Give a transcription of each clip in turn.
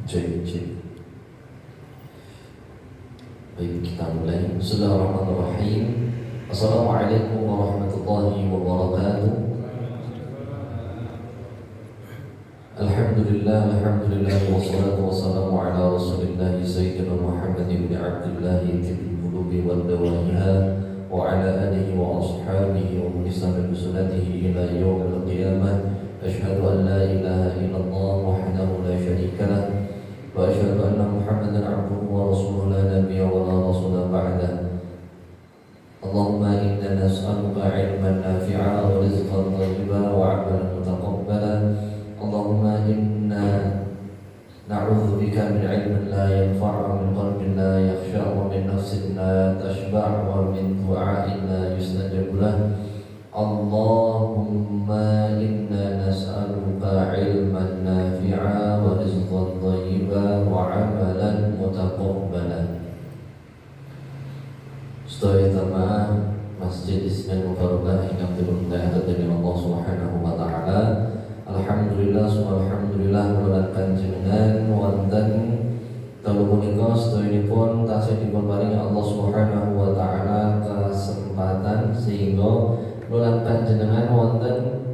Cik. Baik, kita mulai. Bismillahirrahmanirrahim. Assalamualaikum warahmatullahi wabarakatuh. Alhamdulillah wassalatu wassalamu ala rasulillah sayyidina Muhammad ibn Abdullah tibbil qulubi wal dawahiha wa ala alihi wa ashabihi wa man istana bi sunnatihi ila yaumil qiyamah. Asyhadu an la ilaha illallah wahdahu la syarika lah wa asyhadu anna Muhammadan abduhu wa rasuluhu la nabiyya wa la rasula ba'dah. Allahumma inna nas'aluka ilman nafi'a wa rizqan thayyiban wa 'amalan mutaqabbalan. Allahumma inna na'udzu bika min 'ilmin la yanfa'u, min qalbin la yakhsha, wa min nafsin la tashba', wa min du'a'in la yustajab lah. Allahumma inna nas'aluka ilman nafi'a wa rizqan thayyiban wa 'amalan mutaqabbalan. Sedaya jamaah Masjid Islam Mubarakah ingkang dirahmati dening Allah Subhanahu wa taala. Alhamdulillah kula panjenengan wonten dalu punika sedayanipun tasih dipun paringi Allah Subhanahu wa taala kesempatan sehingga kula panjenengan wonten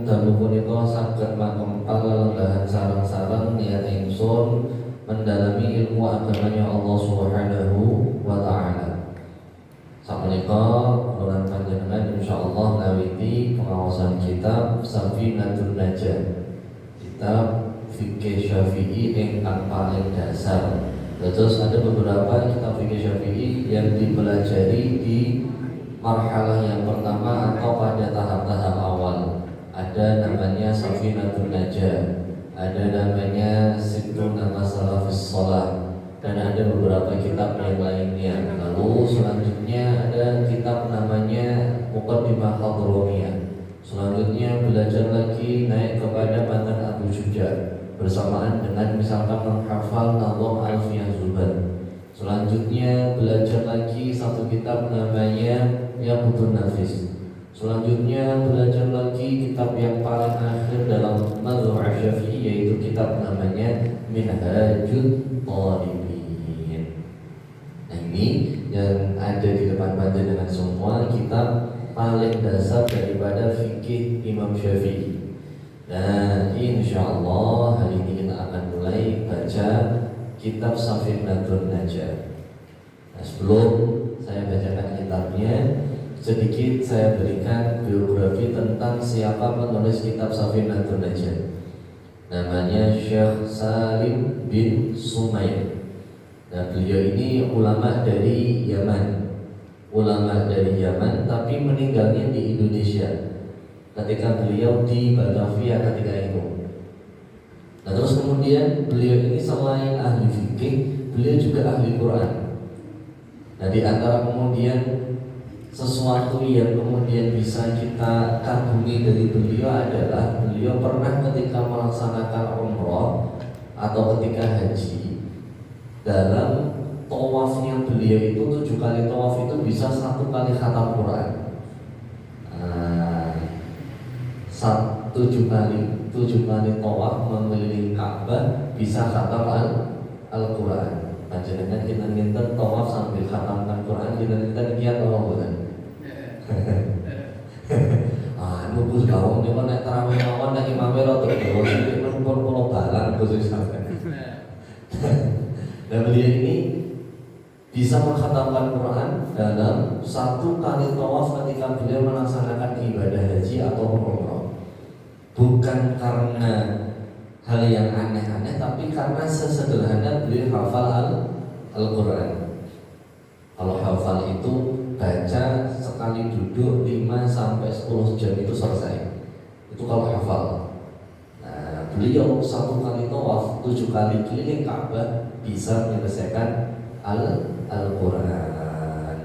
dalu punika saged makempal lelenggahan sareng-sareng niat ingsun mendalami ilmu agamanya Allah Subhanahu wa taala. Sapunika kula panjenengan insyaallah ngawiti pengawasan kitab Safinatul Najah, kitab fikih Syafi'i ingkang paling dasar. Terus ada beberapa kitab fikih Syafi'i yang dipelajari di marhalah yang pertama atau pada tahap-tahap awal. Ada namanya Safinatul Najah, ada namanya Sittuna Masalah fis Shalah, dan ada beberapa kitab yang lainnya. Lalu selanjutnya ada kitab namanya Muqaddimah Hadramiyah. Selanjutnya belajar lagi naik kepada Matan Abu Syuja bersamaan dengan misalkan menghafal Nadham Alfiyah Zubair. Selanjutnya belajar lagi satu kitab namanya Yaqutun Nafis. Selanjutnya belajar lagi kitab yang paling akhir dalam mazhab Syafi'i, yaitu kitab namanya Minhajut Talibin. Nah, ini yang ada di depan panjenengan semua kitab paling dasar daripada fikih Imam Syafi'i. Nah, insyaallah hari ini kita akan mulai baca kitab Safinatul Najah. Nah, sebelum saya bacakan kitabnya, sedikit saya berikan biografi tentang siapa penulis kitab Safinatul Najah. Namanya Syekh Salim bin Sumail. Nah, beliau ini ulama dari Yaman, tapi meninggalnya di Indonesia ketika beliau di Batavia ketika itu. Nah, terus kemudian beliau ini selain ahli fikih, beliau juga ahli Quran. Nah, di antara kemudian sesuatu yang kemudian bisa kita kagumi dari beliau adalah beliau pernah ketika melaksanakan umroh atau ketika haji, dalam tawafnya beliau itu 7 kali tawaf itu bisa 1 kali khatam Quran. 7 kali tawaf mengelilingi Ka'bah bisa khatam Al-Quran. Panjenengan kita minta tawaf sambil khatamkan Quran, kita minta kiat Allah bukan? Nunggu gawang dia naik tarawih mawon naik imamnya rotok terus ini pun pulau balang khusus sampai. Dan beliau ini bisa mengkhatamkan Quran dalam 1 kali tawaf ketika beliau melaksanakan ibadah haji atau umroh. Bukan karena hal yang aneh-aneh, tapi karena sesederhana beliau hafal Al-Quran. Kalau hafal itu baca sekali duduk 5-10 jam itu selesai. Itu kalau hafal. Nah, beliau 1 kali tawaf 7 kali keliling Ka'bah bisa menyelesaikan Al-Quran.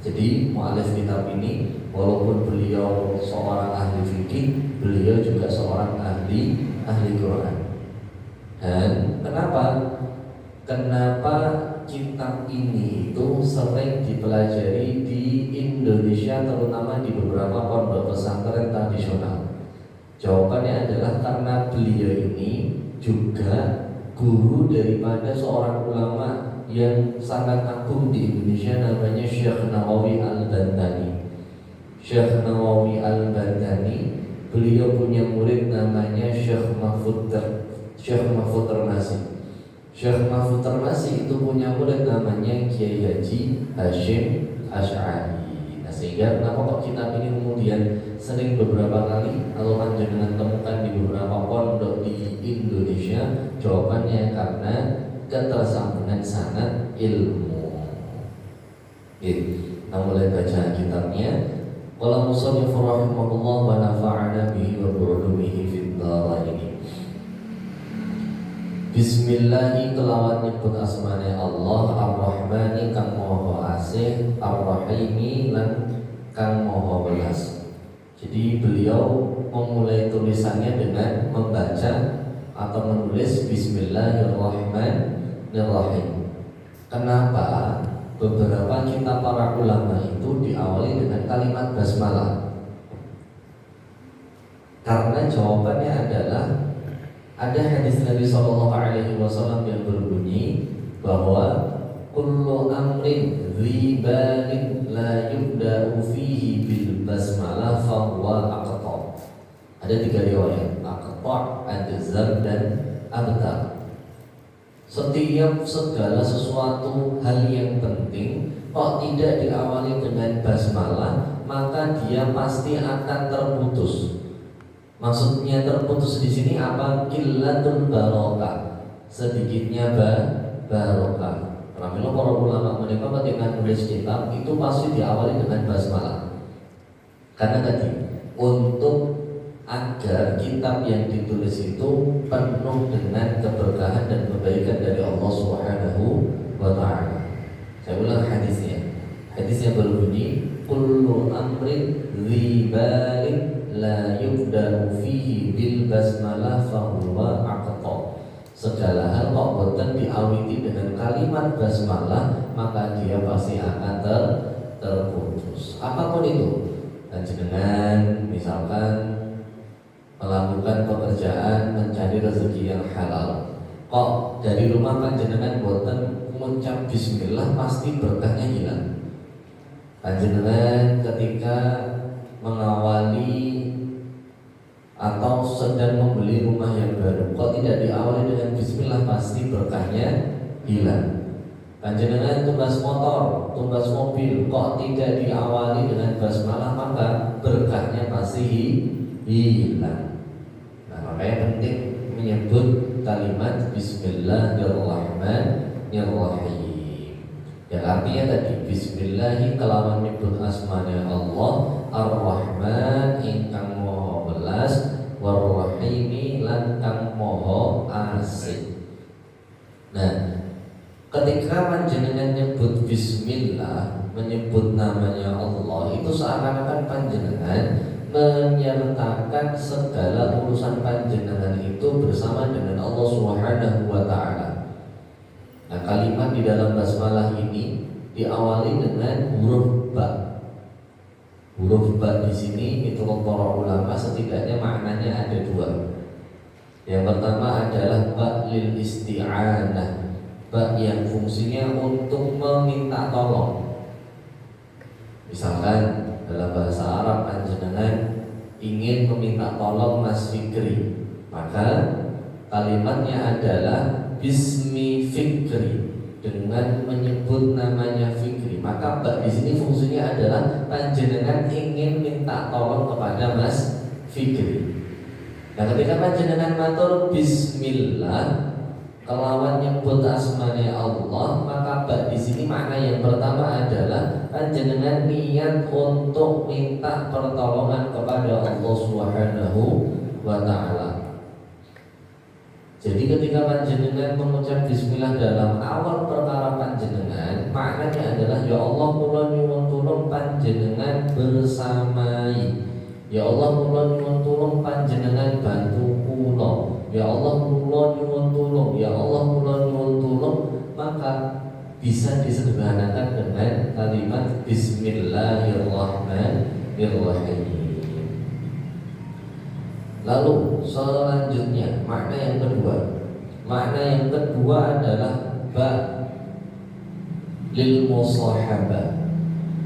Jadi mu'alif kitab ini walaupun beliau seorang ahli fikih, beliau juga seorang ahli Quran. Dan kenapa kitab ini itu sering dipelajari di Indonesia, terutama di beberapa pondok pesantren tradisional? Jawabannya adalah karena beliau ini juga guru daripada seorang ulama yang sangat agung di Indonesia, namanya Syekh Nawawi Al-Bantani. Syekh Nawawi Al-Bantani, beliau punya murid namanya Syekh Mahfud Termasi. Syekh Mahfud Termasi itu punya murid namanya Kiai Haji Hashim Asy'ari. Nah, sehingga kenapa kok kitab ini kemudian sering beberapa kali kalau panjenengan temukan di beberapa pondok di Indonesia? Jawabannya karena ketersambungan sanad ilmu. Kita mulai baca kitabnya. Qala musannif rahimahullah wa nafa'ana bihi wa bi'ulumihi fid dharain. Bismillahi kelawan nyebut asmane Allah, Ar-Rahmani kang Maha Asih, Ar-Rahimi lan kang Maha Welas. Jadi beliau memulai tulisannya dengan membaca atau menulis Bismillahirrahmanirrahim. Kenapa beberapa kitab para ulama itu diawali dengan kalimat basmalah? Karena jawabannya adalah ada hadis Nabi SAW yang berbunyi bahwa kullu amrin ribalin la yubda'u fihi bil basmalah fahuwa aqta'. Ada 3 riwayat, aqta', adzar dan abtar. Setiap segala sesuatu hal yang penting kok tidak diawali dengan basmalah, maka dia pasti akan terputus. Maksudnya terputus di sini apa? Qillatul barokah, sedikitnya barokah. Karena para ulama mereka ketika menulis kitab itu pasti diawali dengan basmalah. Karena tadi untuk agar kitab yang ditulis itu penuh dengan keberkahan dan kebaikan dari Allah Subhanahu wa ta'ala. Saya ulang hadisnya. Hadisnya berbunyi kullu amrin ribalin la yubda'u fihi bil basmalah fahuwa aqta'. Segala hal kok boten diawiti dengan kalimat basmalah, maka dia pasti akan terputus. Apapun itu, dan jenengan misalkan melakukan pekerjaan mencari rezeki yang halal, kok dari rumah panjenengan boten mengucap bismillah, pasti berkahnya hilang. Panjenengan ketika mengawali atau sedang membeli rumah yang baru, kok tidak diawali dengan bismillah, pasti berkahnya hilang. Panjenengan tumbas motor, tumbas mobil, kok tidak diawali dengan basmalah, maka berkahnya pasti hilang. Nah, makanya penting menyebut kalimat Bismillahirrahmanirrahim. Yang artinya tadi Bismillahi kelawan nyebut asmanya Allah, Ar-Rahman ingkang Maha Welas, War-Rahimi lan kang Maha Asih. Nah, ketika panjenengan nyebut Bismillah, menyebut namanya Allah, itu seakan-akan panjenengan menyertakan segala urusan panjenengan itu bersama dengan Allah Subhanahu wa ta'ala. Nah, kalimat di dalam basmalah ini diawali dengan huruf ba. Huruf ba di sini itu para ulama setidaknya maknanya ada 2. Yang pertama adalah ba lil isti'anah, ba yang fungsinya untuk meminta tolong. Misalkan dalam bahasa Arab panjenengan ingin meminta tolong Mas Fikri, maka kalimatnya adalah Bismi Fikri, dengan menyebut namanya Fikri. Maka ba di sini fungsinya adalah panjenengan ingin minta tolong kepada Mas Fikri. Nah, ketika panjenengan matur Bismillah kelawan nyebut asmanya Allah, maka ba di sini makna yang pertama adalah panjenengan niat untuk minta pertolongan kepada Allah Subhanahu wa ta'ala. Jadi ketika panjenengan mengucap bismillah dalam awal perkara panjenengan, maknanya adalah ya Allah kula nyuwun tulung panjenengan bersamai. Ya Allah kula nyuwun tulung panjenengan bantu kula. Ya Allah kula nyuwun tulung. Ya Allah kula nyuwun tulung. Maka bisa disederhanakan dengan kalimat Bismillahirrahmanirrahim. Lalu selanjutnya makna yang kedua, Makna yang kedua adalah ba lil musahabah,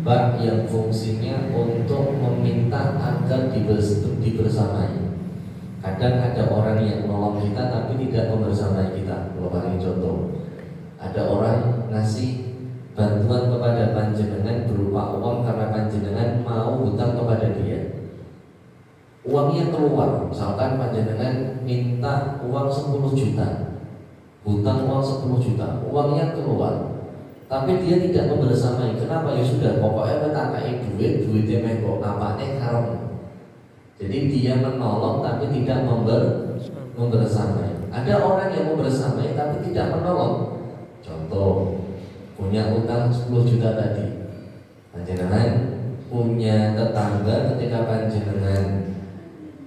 ba yang fungsinya untuk meminta agar dibersamai. Kadang ada orang yang menolong kita tapi tidak membersamai kita. Kalau paling contoh, ada orang ngasih bantuan kepada panjenengan berupa uang karena panjenengan mau hutang kepada dia. Uangnya keluar, misalkan panjenengan minta uang 10 juta, hutang uang 10 juta, uangnya keluar, tapi dia tidak membersamai. Kenapa? Ya sudah, pokoknya tak kayak duitnya mengkok napaknya haram. Jadi dia menolong tapi tidak membersamai. Ada orang yang membersamai tapi tidak menolong. Contoh, punya utang 10 juta tadi, panjenengan punya tetangga, ketika panjenengan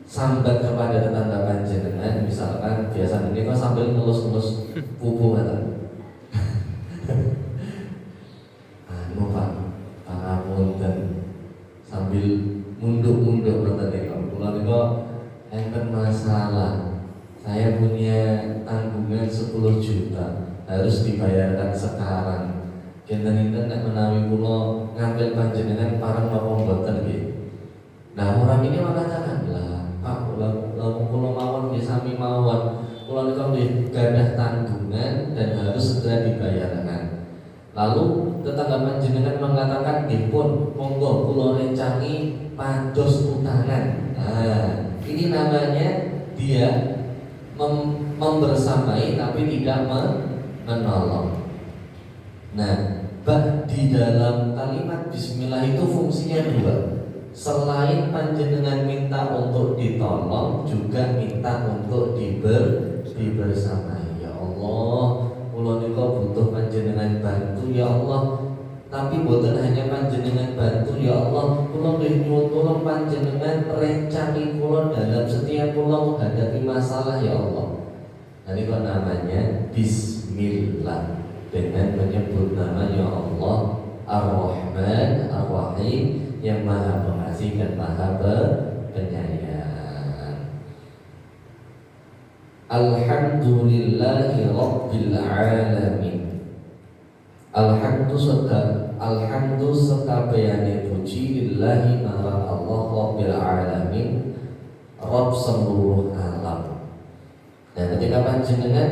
sambat kepada tetangga panjenengan, misalkan biasa ini kok sambil ngelus-ngelus pupu kata, anu Pak, pangapunten, sambil munduk-munduk kata kalau kok enten masalah, saya punya tanggungan 10 juta harus dibayarkan sekarang. Kinten-kinten nek menawi kula ngambil panjenengan parang napa mboten nggih. Nah, orang ini mengatakan, "Lah, Pak, kula mawon nggih sami mawon. Kula niku nggih gadah tanggungan dan harus segera dibayarkan." Lalu tetangga panjenengan mengatakan, "Nggih pun, monggo kula rencangi pados utangan." Nah, ini namanya dia membersamai tapi tidak menolong. Nah, di dalam kalimat bismillah itu fungsinya dua. Selain panjenengan minta untuk ditolong, juga minta untuk dibersamai. Ya Allah, kula nika butuh panjenengan bantu ya Allah. Tapi bukan hanya panjenengan bantu ya Allah, kula nyuwun tolong panjenengan rencangi kula dalam setiap kula menghadapi masalah ya Allah. Nah, ini namanya bismillah, dengan menyebut nama ya Allah Ar-Rahman Ar-Rahim, yang Maha Pengasih dan Maha Penyayang. Alhamdulillahi Rabbil Alamin. Alhamdu sekabehane puji lillahi marang Allah Rabbil Alamin, Rabb seluruh alam. Dan ketika panjenengan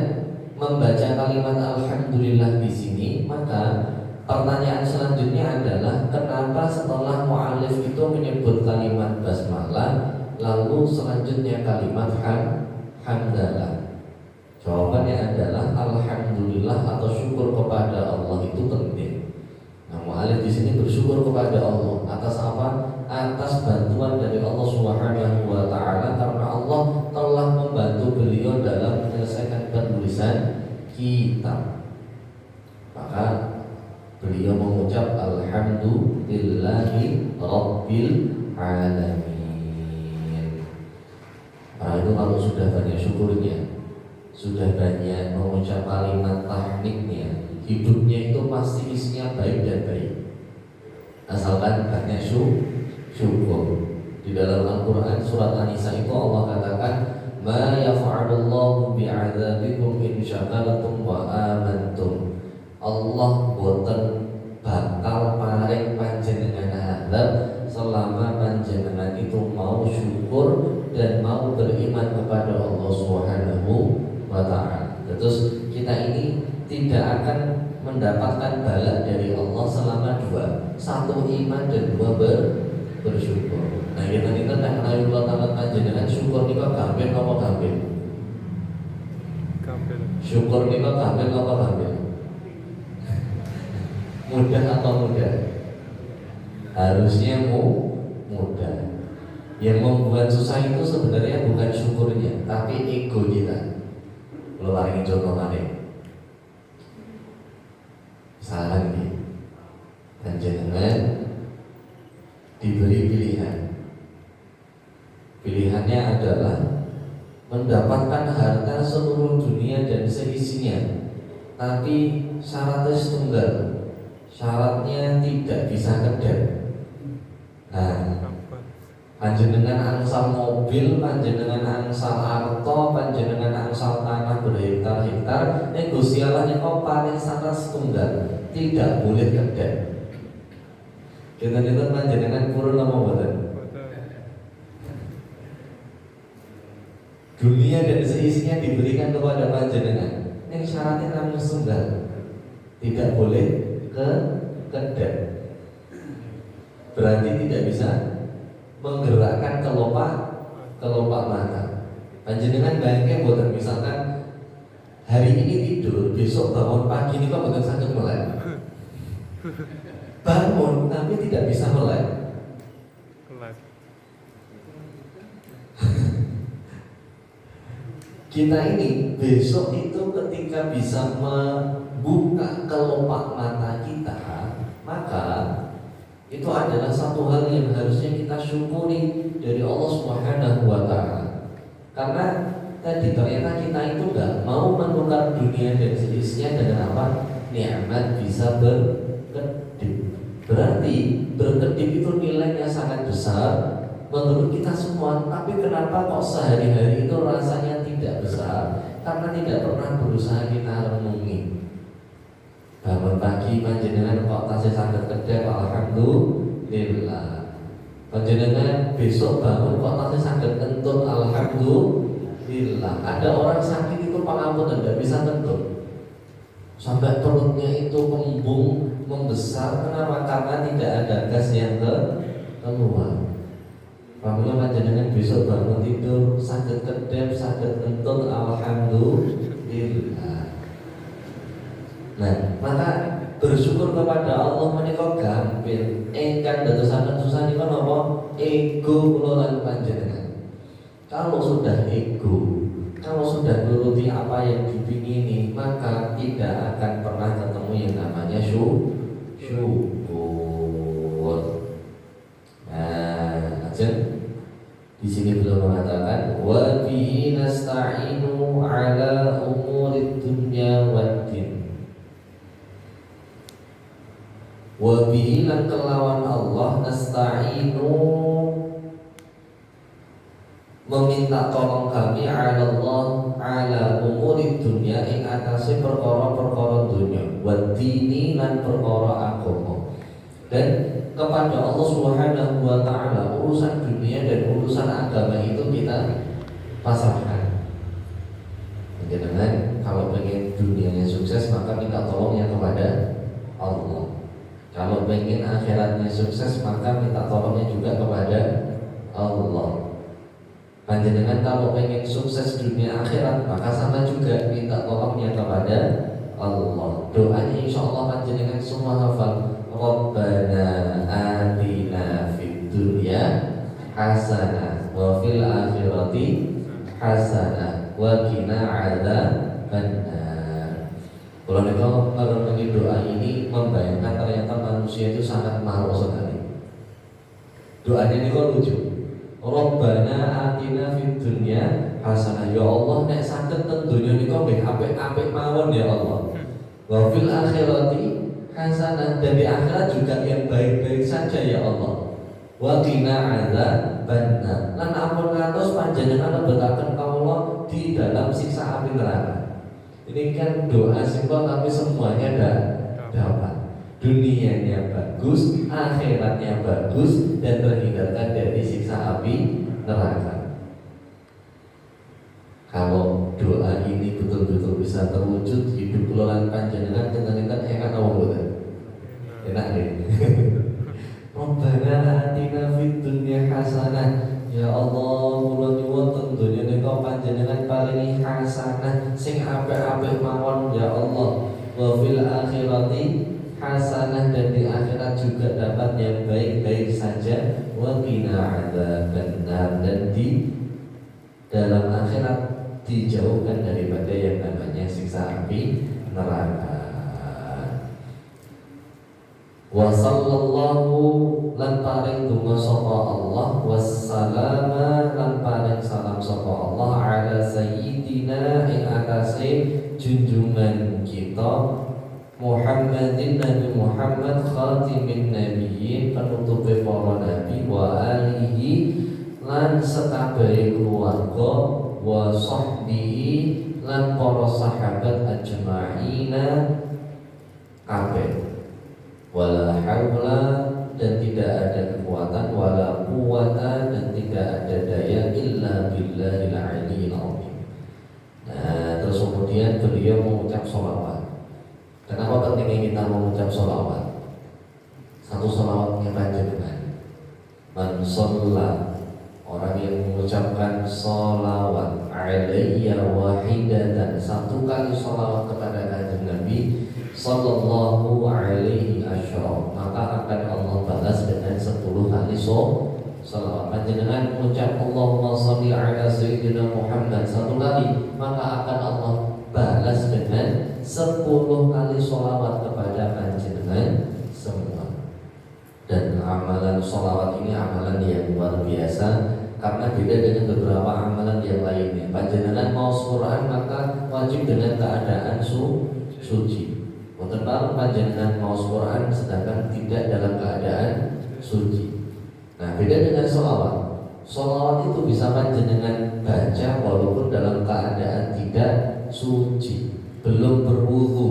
membaca kalimat alhamdulillah di sini, maka pertanyaan selanjutnya adalah kenapa setelah mu'alif itu menyebut kalimat basmalah, lalu selanjutnya kalimat hamdalah? Jawabannya adalah alhamdulillah atau syukur kepada Allah itu penting. Nah, mu'alif di sini bersyukur kepada Allah atas apa? Atas bantuan dari Allah Subhanahu wa taala, karena Allah telah membantu beliau dalam menyelesaikan penulisan kitab. Maka beliau mengucap alhamdulillahi rabbil alamin. Nah, itu kalau sudah banyak syukurnya, sudah banyak mengucap kalimat tahmidnya, hidupnya itu pasti isinya baik dan baik, asalkan banyak syukur. Di dalam Al-Quran surat An-Nisa itu Allah katakan, ma yaf'alullahu bi'adzabikum in syakartum wa amantum. Allah boten bakal paring panjenengan azab selama panjenengan itu mau syukur dan mau beriman kepada Allah Subhanahu wa ta'ala. Terus kita ini tidak akan mendapatkan bala dari Allah selama dua, satu iman dan dua bersyukur. Nah, kita tak kenal Allah Ta'ala panjenengan syukur nika gampil apa gampil? Gampil. Syukur nika gampil apa gampil? Mudah atau mudah? Harusnya mudah. Yang membuat susah itu sebenarnya bukan syukurnya, tapi ego kita. Kalau paling contoh mana? Misalkan nih, panjenengan diberi pilihan. Pilihannya adalah mendapatkan harta seluruh dunia dan seisinya, tapi syaratnya tunggal. Syaratnya tidak bisa kedap. Nah, panjenengan angsal mobil, panjenengan angsal arto, panjenengan angsal tanah berhektar-hektar, bakar Gusti Allah niku paling sangat setunggal, tidak boleh kedap. Kita panjenengan purun apa mboten? Dunia dan seisinya diberikan kepada panjenengan. Ini syaratnya namanya setunggal, tidak boleh kedap. Berarti tidak bisa menggerakkan kelopak mata. Panjenengan bayangke boten misalkan hari ini tidur, besok bangun pagi ini kok boten saged melek. Bangun tapi tidak bisa melek. Kita ini besok itu ketika bisa membuka kelopak mata kita, maka itu adalah satu hal yang harusnya kita syukuri dari Allah Subhanahu wa Ta'ala. Karena tadi ternyata kita itu enggak mau menukar dunia dan seisinya dengan apa? Nikmat bisa berkedip. Berarti berkedip itu nilainya sangat besar menurut kita semua. Tapi kenapa kok sehari-hari itu rasanya tidak besar? Karena tidak pernah berusaha kita renungi. Bangun pagi panjenengan kok tasih saged kedap, alhamdulillah. Panjenengan besok bangun kok tasih saged kentut, alhamdulillah. Ada orang sakit itu pangapunten tidak bisa kentut, sampai perutnya itu kembung membesar. Kenapa? Karena tidak ada gas yang keluar. Apabila panjenengan besok bangun tidur saged kedap, saged kentut, alhamdulillah. Nah, maka bersyukur kepada Allah menika gampil. Engkang dadosaken susah niku napa? Ego kula lan panjenengan. Kalau sudah ego, kalau sudah nuruti apa yang dipingini, maka tidak akan pernah ketemu yang namanya syukur. Nah, di sini beliau mengatakan wa bihi nasta'inu ala umurid dunya waddin. Wa bihi lan kelawan Allah nasta'inu meminta tolong kami ala Allah ala umuri dunya ing atase perkara-perkara dunya wa dini lan perkara agama. Dan kepada Allah Subhanahu wa Ta'ala urusan dunia dan urusan agama itu kita pasrahkan. Jangan kalau pengen dunianya sukses maka minta tolongnya kepada Allah. Kalau pengen akhiratnya sukses maka minta tolongnya juga kepada Allah. Panjenengan kalau pengen sukses dunia akhirat maka sama juga minta tolongnya kepada Allah. Doanya insya Allah panjenengan semua hafal. Rabbana atina fid dunya hasanah wa fil akhirati hasanah wa qina adzabannar. Kalau niku merenungi doa ini membayangkan ternyata manusia itu sangat malu sekali. Doanya niku lucu. Rabbana atina fid dunya hasanah. Ya Allah nek saged ten donya niku nggih apik-apik mawon ya Allah. Wa fil akhirati hasanah, dan di akhirat juga yang baik-baik saja ya Allah. Wa qina adzabannar. Lan ampun ngantos panjenengan lebetaken kawula di dalam siksa api neraka. Ini kan doa simpel tapi semuanya dapat. Dunianya bagus, akhiratnya bagus, dan terhindarkan dari siksa api neraka. Kalau doa ini betul-betul bisa terwujud, hidup kelolaan panjenengan dengan enak apa? Enak deh. Rabbana atina fid dunya hasanah. Ya Allah, kula nyuwun teng donya nika panjenengan paringi hasanah sing apik-apik mawon ya Allah. Wa fil akhirati hasanah, dan di akhirat juga dapat yang baik-baik saja. Wa qina adzabannar, dan di dalam akhirat dijauhkan daripada yang namanya siksa api neraka. Wa sallallahu lan paring donga sapa Allah, wassalama lan paring salam sapa Allah ala sayyidina ing atase junjungan kita Muhammadin Nabi Muhammad khatimin nabiyyin, penutup para nabi, wa alihi lan sekabehe keluarga, wa sahbihi lan lan para sahabat ajma'ina kabeh. Wala haula, dan tidak ada kekuatan, wala quwata, dan tidak ada daya, illa billahil aliyyil azim. Nah, terus kemudian beliau mengucap sholawat. Kenapa pentingnya kita mengucap sholawat? Satu sholawatnya panjenengan. Man sholla, orang yang mengucapkan sholawat alayya wahidatan, satu kali sholawat kepada kanjeng Nabi sallallahu alaihi asyara, maka akan Allah balas dengan 10 kali sholawat. Panjenengan mengucap Allahumma sholli ala sayyidina Muhammad 1 kali, maka akan Allah balas dengan 10 kali sholawat kepada panjenengan semua. Dan amalan sholawat ini amalan yang luar biasa, karena beda dengan beberapa amalan yang lainnya. Panjenengan mau Quran maka wajib dengan keadaan suci. Tentang panjenengan mau Quran sedangkan tidak dalam keadaan suci. Nah, beda dengan sholawat. Sholawat itu bisa panjenengan baca walaupun dalam keadaan tidak suci, belum berwudu,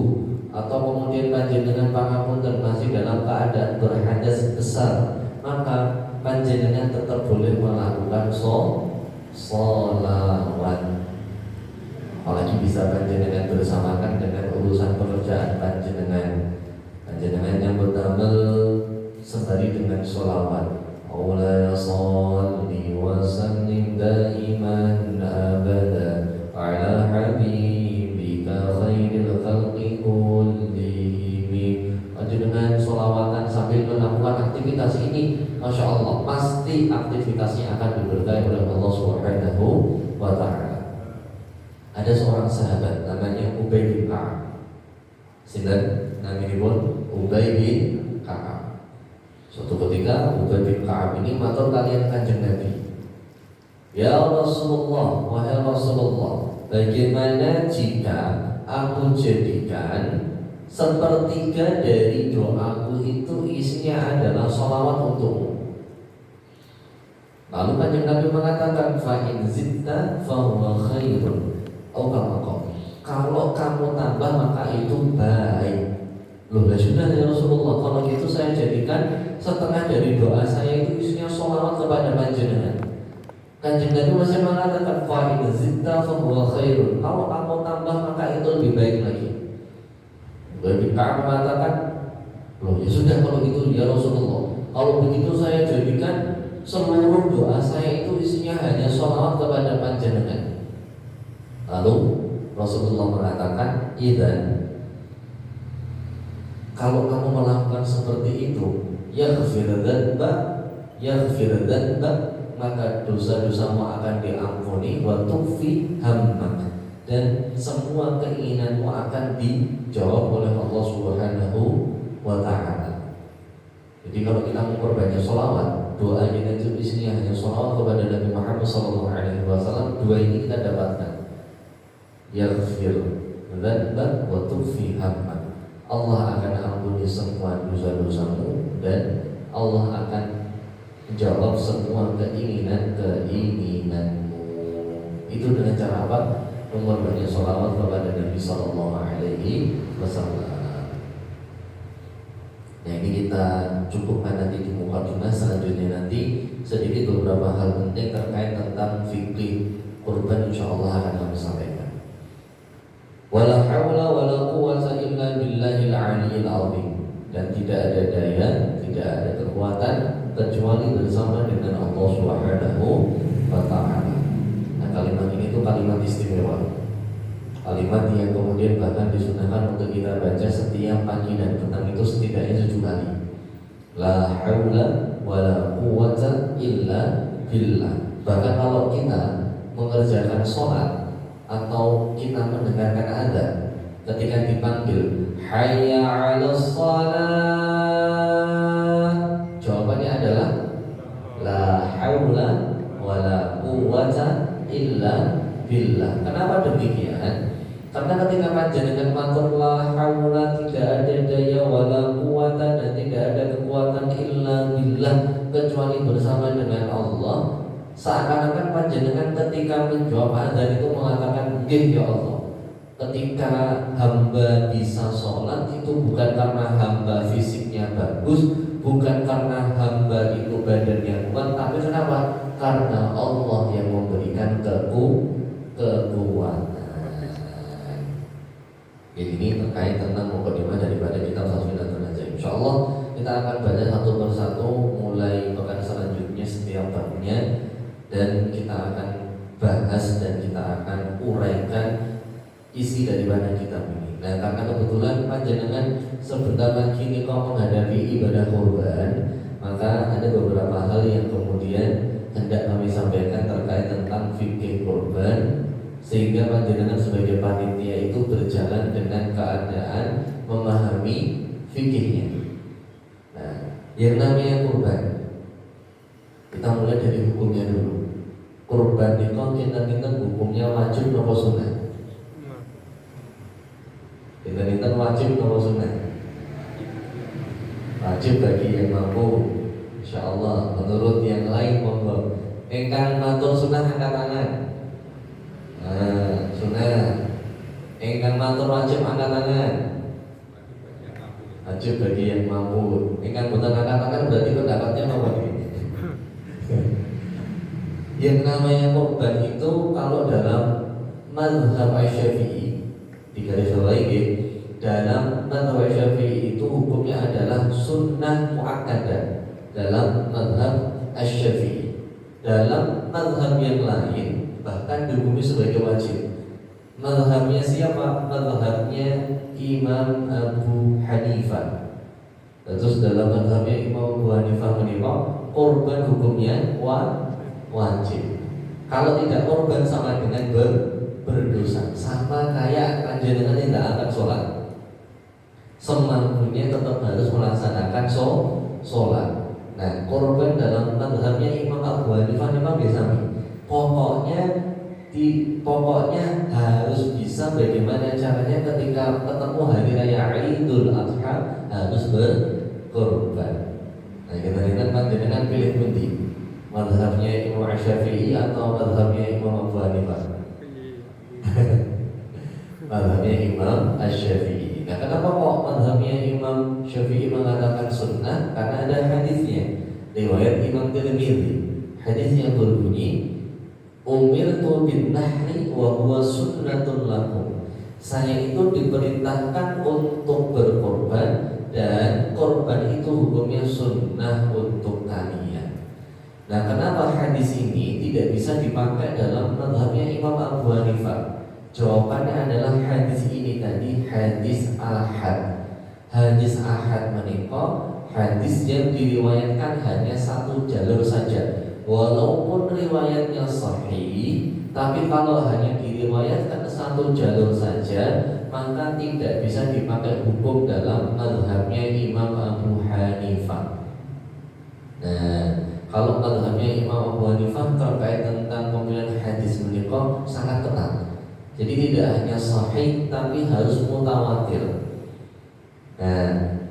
atau kemudian panjenengan pangapunten masih dalam keadaan berhadas besar, maka panjenengan tetap boleh melakukan sholawat. Apalagi bisa panjenengan bersamakan dengan urusan pekerjaan panjenengan. Panjenengan yang beramal sembari dengan sholawat. Aula sholli wa sallim daiman abada ala habibika khairil khalqi kullihim. Panjenengan sholawatan sambil melakukan aktivitas ini, Masya Allah, pasti aktivitasnya akan diberkahi oleh Allah Subhanahu wa ta'ala. Ada seorang sahabat namanya Ubay bin Ka'ab. Sinten naminipun Ubay bin Ka'ab. Suatu ketika Ubay bin Ka'ab ini matur kalian kanjeng Nabi, ya Rasulullah, wahai Rasulullah, bagaimana jika aku jadikan sepertiga dari doaku itu isinya adalah sholawat untukmu? Lalu kanjeng Nabi mengatakan, fa in zidta fa huwa khairun. Kalau kamu tambah maka itu baik. Loh, sudah ya Rasulullah, kalau gitu saya jadikan setengah dari doa saya itu isinya sholawat kepada panjenengan. Kanjeng Nabi masih mengatakan fa in zidta fa huwa khairun. Kalau kamu tambah maka itu lebih baik lagi. Nabi mengatakan, loh ya sudah kalau itu ya Rasulullah, kalau begitu saya jadikan seluruh doa saya itu isinya hanya sholawat kepada panjenengan. Lalu Rasulullah mengatakan, idzan, kalau kamu melakukan seperti itu, yaghfir dzanba, maka dosa-dosamu akan diampuni, wa tukfi hammak, dan semua keinginanmu akan dijawab oleh Allah Subhanahu wa ta'ala. Jadi kalau kita memperbanyak sholawat, doa kita itu isinya hanya sholawat kepada Nabi Muhammad SAW, dua ini kita dapatkan. Yaghfir dzanba wa tukfi hammak, Allah akan ampuni semua dosa-dosamu dan Allah akan menjawab semua keinginanmu. Itu dengan cara apa? Memperbanyak sholawat kepada Nabi Sallallahu Alaihi Wasallam. Nah, ini kita cukupkan nanti di mukadimah. Selanjutnya nanti sedikit beberapa hal penting terkait tentang fikih kurban, insyaallah akan kami sampaikan. Wala haula wala quwwata illa billahil aliyyil azim, dan tidak ada daya, tidak ada kekuatan kecuali bersama dengan Allah Subhanahu wa ta'ala. Nah, kalimat ini itu kalimat istimewa, kalimat yang kemudian bahkan disunahkan untuk kita baca setiap pagi dan petang itu setidaknya 7 kali. La haula wala quwwata illa billah. Bahkan kalau kita mengerjakan sholat atau kita mendengarkan azan, ketika dipanggil hayya 'alas shalah, jawabannya adalah la haula wala quwwata illa billah. Kenapa demikian? Karena ketika panjenengan matur la haula, tidak ada daya, wala quwwata, dan tidak ada kekuatan illa billah, kecuali bersama dengan Allah, seakan-akan panjenengan ketika menjawab azan itu mengatakan nggih ya Allah, ketika hamba bisa sholat itu bukan karena hamba fisiknya bagus, bukan karena hamba itu badannya kuat, tapi kenapa? Karena Allah yang memberikan kekuatan. Jadi ini terkait tentang mukadimah daripada kitab Safinatun Najah. Insyaallah kita akan baca satu persatu mulai pekan selanjutnya setiap babnya, dan kita akan bahas dan kita akan uraikan isi daripada kitab ini. Nah, karena kebetulan panjenengan sebentar lagi nih kau menghadapi ibadah kurban, maka ada beberapa hal yang kemudian hendak kami sampaikan terkait tentang fikih kurban, sehingga panjenengan sebagai panitia itu berjalan dengan keadaan memahami fikihnya. Nah, yang namanya kurban, kita mulai dari hukumnya dulu. Kurban itu kita hukumnya wajib atau sunnah? Kita wajib atau sunnah? Wajib bagi yang mampu. Insyaallah. Menurut yang lain monggo. Engkang matur sunnah angkat tangan. Sunnah. Engkang matur wajib angkat tangan. Wajib bagi yang mampu. Engkang boten angkat tangan berarti pendapatnya apa nih? Yang namanya kurban itu kalau dalam mazhab Syafi'i, di garis bawahi, dalam mazhab Syafi'i itu hukumnya adalah sunnah muakkadah dalam mazhab Syafi'i. Dalam mazhab yang lain bahkan dihukumi sebagai wajib. Mazhabnya siapa? Mazhabnya Imam Abu Hanifah. Terus dalam mazhabnya Imam Abu Hanifah menikah kurban hukumnya wajib. Kalau tidak kurban sama dengan berdosa, sama kayak panjenengan tidak akan sholat, semampunya tetap harus melaksanakan sholat. Nah, kurban dalam mazhabnya Imam Abu Hanifah memang biasa. Pokoknya harus bisa bagaimana caranya ketika ketemu hari raya Idul Adha harus berkurban. Nah, kita lihat panjenengan pilih pundi, mazhabnya Imam Syafi'i atau mazhabnya Imam Abu Hanifah? Mazhabnya Imam Syafi'i. Nah, kenapa kok mazhabnya Imam Syafi'i mengatakan sunnah? Karena ada hadisnya, riwayat Imam Tirmidzi. Hadis yang berbunyi, umirtu bin nahri wa huwa sunnatun lakum. Saya itu diperintahkan untuk berkorban, dan korban itu hukumnya sunnah untuk kalian. Nah, kenapa hadis ini tidak bisa dipakai dalam mazhabnya Imam Abu Hanifah? Jawabannya adalah hadis ini tadi hadis ahad. Hadis ahad menikah hadis yang diriwayatkan hanya satu jalur saja. Walaupun riwayatnya sahih, tapi kalau hanya diriwayatkan satu jalur saja, maka tidak bisa dipakai hukum dalam mazhabnya Imam Abu Hanifah. Nah, kalau mazhabnya Imam Abu Hanifah terkait tentang pemilihan hadis menikah sangat ketat. Jadi tidak hanya sahih, tapi harus mutawatir. Nah,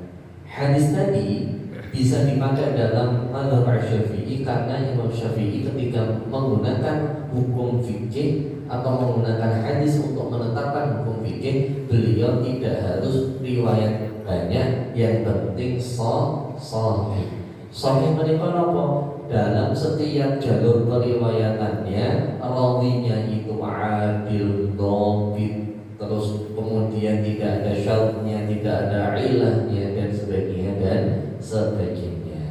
hadis tadi bisa dipakai dalam mazhab Syafi'i karena Imam Syafi'i ketika menggunakan hukum fikih atau menggunakan hadis untuk menetapkan hukum fikih, beliau tidak harus riwayat banyak, yang penting sahih. Sahih menika napa? Dalam setiap jalur periwayatannya rawinya itu adil, dhabit, terus kemudian tidak ada syaratnya, tidak ada ilahnya dan sebagainya sebagainya.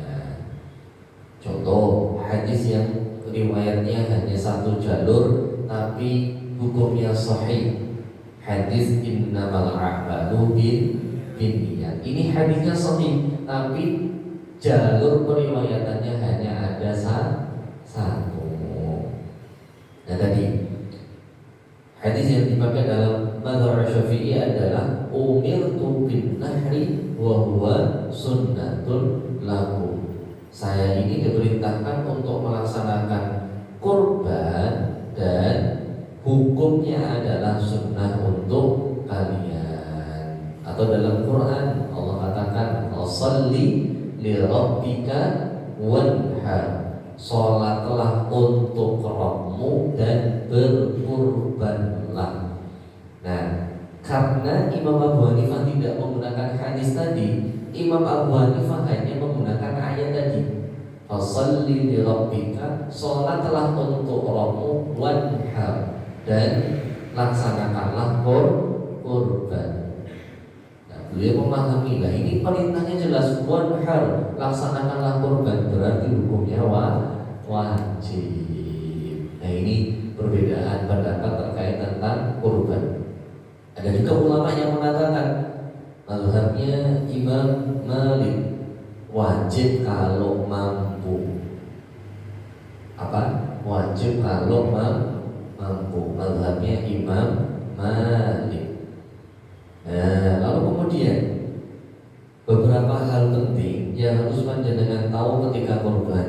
Contoh hadis yang riwayatnya hanya satu jalur tapi hukumnya sahih, hadis innamal a'malu binniyat. Ini hadisnya sahih tapi jalur periwayatannya hanya ada satu. Nah, tadi hadis yang dipakai dalam mazhab Syafi'i adalah umirtu bin nahri wa huwa sunnatun lakum. Saya ini diperintahkan untuk melaksanakan kurban dan hukumnya adalah sunnah untuk kalian. Atau dalam Quran Allah katakan, "Shalli li rabbika wanhar." Salatlah untuk Rabbmu dan berkurbanlah. Nah, Karena Imam Abu Hanifah tidak menggunakan hadis tadi, Imam Abu Hanifah hanya menggunakan ayat tadi. Fasholli li rabbika, salatlah untuk Rabbmu, wanhar, dan laksanakanlah kurban. Nah, beliau memahami lah ini perintahnya jelas, wanhar, laksanakanlah kurban, berarti hukumnya wajib. Nah, ini perbedaan pendapat terkait tentang kurban. Ada juga ulama yang mengatakan mazhabnya Imam Malik wajib kalau mampu. Apa? Wajib kalau mampu. Mazhabnya Imam Malik. Nah, lalu kemudian beberapa hal penting yang harus panjenengan tahu ketika kurban.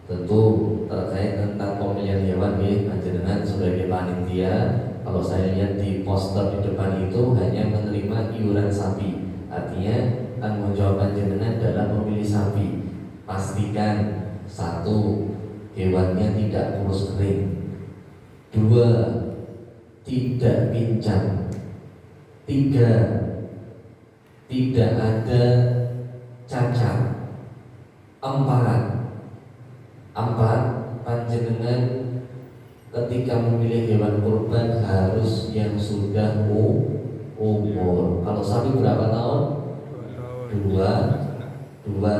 Tentu terkait tentang pemilihan hewan ya, panjenengan sebagai panitia. Kalau saya lihat di poster di depan itu hanya menerima iuran sapi. Artinya tanggung jawab panjenengan dalam memilih sapi. Pastikan satu, hewannya tidak kurus kering. Dua, tidak pincang. Tiga, tidak ada cacat. Empat, panjenengan ketika memilih hewan kurban harus yang sudah umur. Kalau sapi berapa tahun? Dua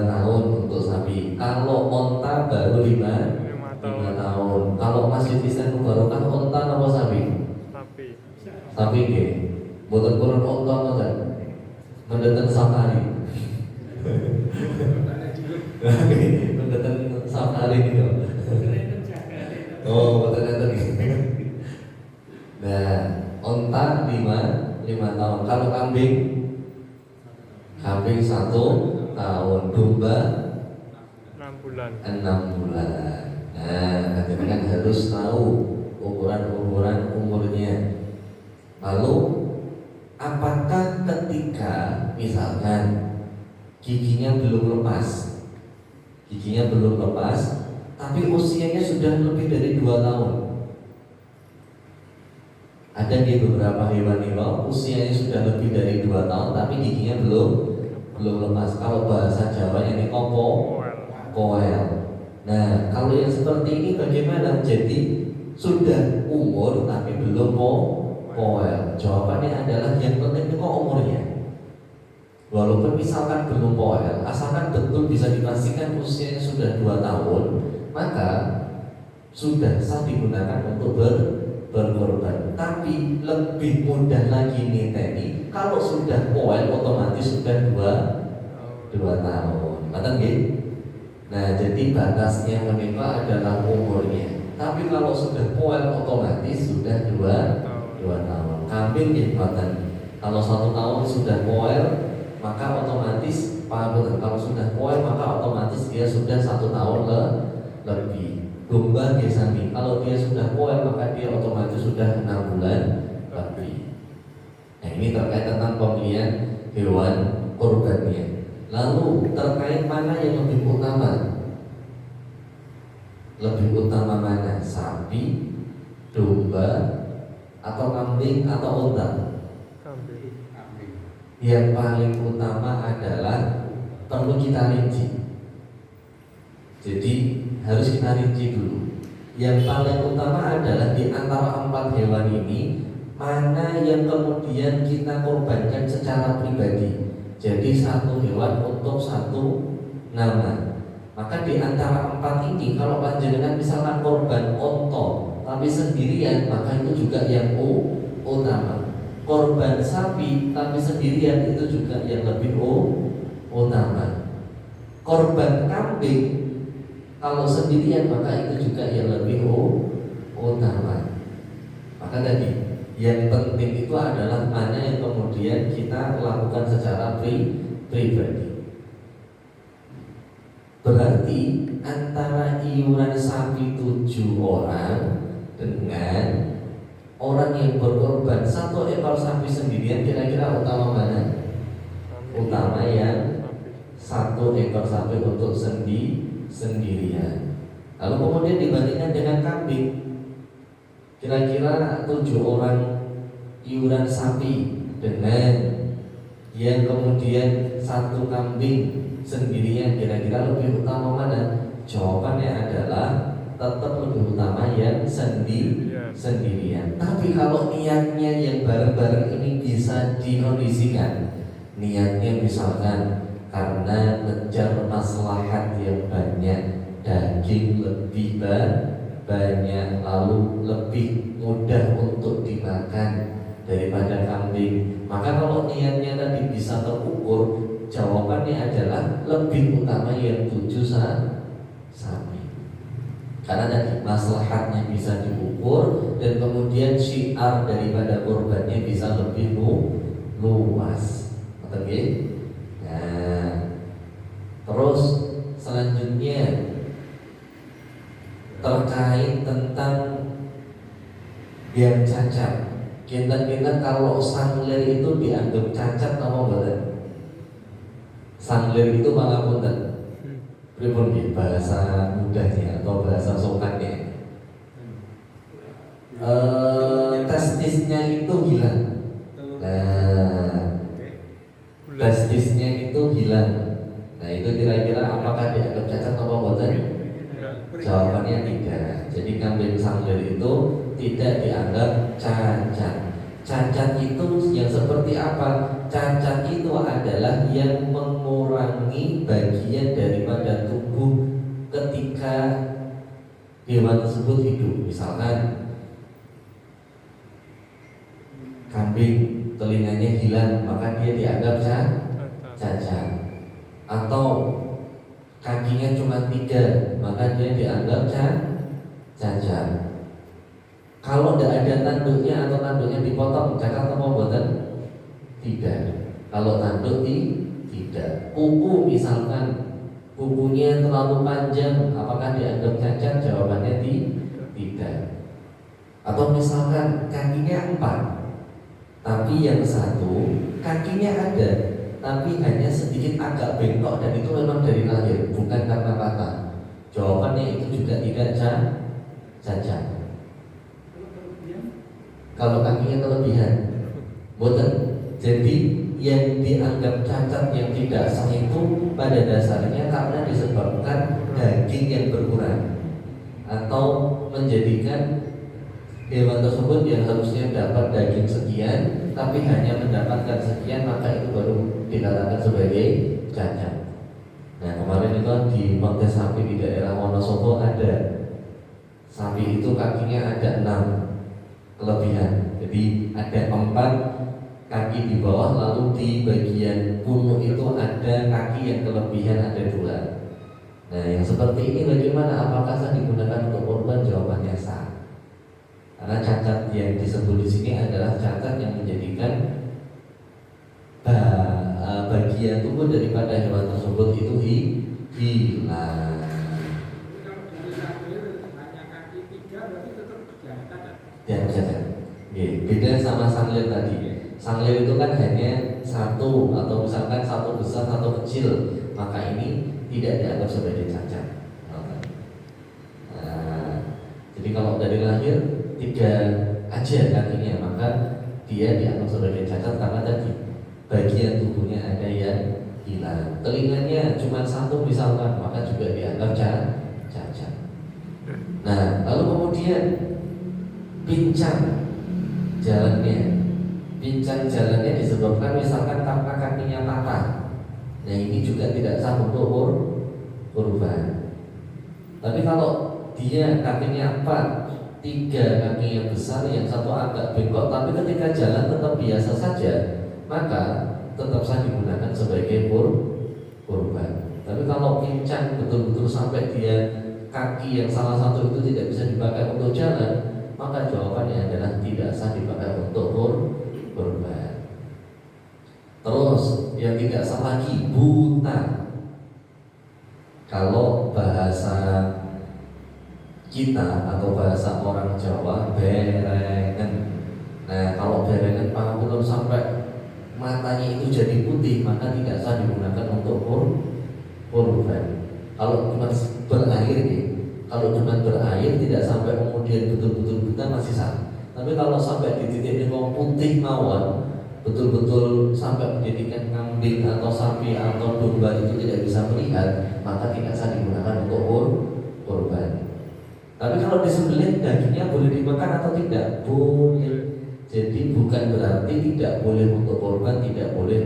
tahun untuk sapi. Kalau onta baru lima tahun. Kalau Masjid Islam Mubarokah onta apa sapi? Sapi ke. Boten kurun onta ngoten. Mendatang safari. Mendatang safari gitu. Oh, betul betul. Nah, onta lima tahun. Kalau kambing 1 tahun. Domba 6 bulan. Nah, kan harus tahu ukuran umurnya. Lalu, apakah ketika misalkan giginya belum lepas, tapi usianya sudah lebih dari 2 tahun. Ada di beberapa hewan usianya sudah lebih dari 2 tahun tapi giginya belum lepas. Kalau bahasa Jawanya ini koel. Nah, kalau yang seperti ini bagaimana? Jadi sudah umur tapi belum koel. Jawabannya adalah yang penting itu umurnya. Walaupun misalkan belum koel, asalkan betul bisa dipastikan usianya sudah 2 tahun, maka sudah sah digunakan untuk berkorban. Tapi lebih mudah lagi niteni kalau sudah koel otomatis sudah 2 tahun. Betul nggih? Nah, jadi batasnya menikah adalah umurnya. Tapi kalau sudah koel otomatis sudah 2 tahun. Kambing nggih mboten. Kalau 1 tahun sudah koel, maka otomatis kalau sudah koel maka otomatis dia sudah 1 tahun lebih. Domba gesami, kalau dia sudah koel maka dia otomatis sudah 6 bulan lebih. Nah, ini terkait tentang pemilihan hewan kurbannya. Lalu terkait mana yang lebih utama? Lebih utama mana? Sapi, domba, atau kambing atau unta? Yang paling utama adalah perlu kita rinci. Jadi harus kita rinci dulu. Yang paling utama adalah di antara 4 hewan ini mana yang kemudian kita korbankan secara pribadi. Jadi 1 hewan untuk 1 nama. Maka di antara 4 ini kalau panjenengan misalkan korban onto tapi sendirian, maka itu juga yang utama. Korban sapi tapi sendirian itu juga yang lebih utama. Korban kambing kalau sendirian maka itu juga yang lebih utama. Maka tadi yang penting itu adalah mana yang kemudian kita lakukan secara pribadi. Berarti antara iuran sapi 7 orang dengan orang yang berkorban 1 ekor sapi sendirian, kira-kira utama mana? Utama yang 1 ekor sapi untuk sendirian. Lalu kemudian dibandingkan dengan kambing, kira-kira 7 orang iuran sapi dengan yang kemudian satu kambing sendirian, kira-kira lebih utama mana? Jawabannya adalah tetap lebih utama yang sendirian. Tapi kalau niatnya yang bareng-bareng ini bisa dikondisikan, niatnya misalkan karena ngejar maslahat yang banyak, daging lebih banyak, lalu lebih mudah untuk dimakan daripada kambing, maka kalau niatnya tadi bisa terukur, jawabannya adalah lebih utama yang 7 sapi. Karena tadi maslahatnya bisa diukur dan kemudian syiar daripada korbannya bisa lebih luas. Oke? Nah, terus selanjutnya terkait tentang yang cacat. Kita kalau sanglir itu dianggap cacat apa enggak? Sanglir itu malah punten. Pripun nggih bahasa mudahnya atau bahasa sopannya? Testisnya itu hilang. Nah, testisnya itu hilang. Nah, itu kira-kira apakah dianggap cacat atau enggak? Jawabannya tidak. Jadi kambing sanglir itu tidak dianggap cacat. Cacat itu yang seperti apa? Cacat itu adalah yang mengurangi bagian daripada tubuh ketika hewan tersebut hidup. Misalkan kambing telinganya hilang, maka dia dianggap cacat. Atau kakinya cuma 3, maka dia dianggap cacat. Kalau tidak ada tanduknya atau tanduknya dipotong, cacat atau boten? Tidak. Kalau tanduk tidak. Kuku misalkan kukunya terlalu panjang, apakah dianggap cacat? Jawabannya tidak. Atau misalkan kakinya 4, tapi yang satu kakinya ada, tapi hanya sedikit agak bengkok dan itu memang dari lahir, bukan karena patah. Jawabannya itu juga tidak cacat. Kalau kakinya kelebihan, boten. Jadi yang dianggap cacat yang tidak sah itu pada dasarnya karena disebabkan daging yang berkurang atau menjadikan hewan tersebut yang harusnya dapat daging sekian tapi hanya mendapatkan sekian, maka itu baru dikatakan sebagai cacat. Nah, kemarin itu di kontes sapi di daerah Wonosobo ada sapi itu kakinya ada 6 kelebihan. Jadi ada 4 kaki di bawah, lalu di bagian punuk itu ada kaki yang kelebihan, ada 2. Nah, yang seperti ini bagaimana? Apakah sah digunakan untuk korban? Jawabannya sah. Karena cacat yang disebut di sini adalah cacat yang menjadikan bagian tubuh daripada hewan tersebut itu hilang. Ya, cacat. Beda sama sanglir tadi. Sanglir itu kan hanya 1 atau misalkan 1 besar 1 kecil, maka ini tidak dianggap sebagai cacat. Nah, jadi kalau dari lahir 3 aja kakinya, maka dia dianggap sebagai cacat karena tadi bagian tubuhnya ada yang hilang. Telinganya cuma 1 misalkan, maka juga dianggap cacat. Nah, lalu kemudian pincang jalannya disebabkan misalkan karena kakinya patah. Nah, ini juga tidak sah untuk kurban. Tapi kalau dia kakinya 4, 3 kakinya besar, yang 1 agak bengkok, tapi ketika jalan tetap biasa saja, maka tetap sah digunakan sebagai kurban. Tapi kalau pincang betul-betul sampai dia kaki yang salah satu itu tidak bisa dipakai untuk jalan, maka jawabannya adalah tidak sah dipakai untuk kurban. Terus yang tidak sah lagi, buta. Kalau bahasa kita atau bahasa orang Jawa, berengen. Nah, kalau berengen pangapunten sampai matanya itu jadi putih, maka tidak sah digunakan untuk kurban. Kalau cuma berair nih, kalau cuma berair tidak sampai kemudian betul-betul buta masih sah. Tapi kalau sampai di titik ini putih mawon, betul-betul sampai menjadikan kambing atau sapi atau domba itu tidak bisa melihat, maka tidak sah digunakan untuk kurban. Tapi kalau disembelih dagingnya boleh dimakan atau tidak? Boleh. Jadi bukan berarti tidak boleh untuk kurban, tidak boleh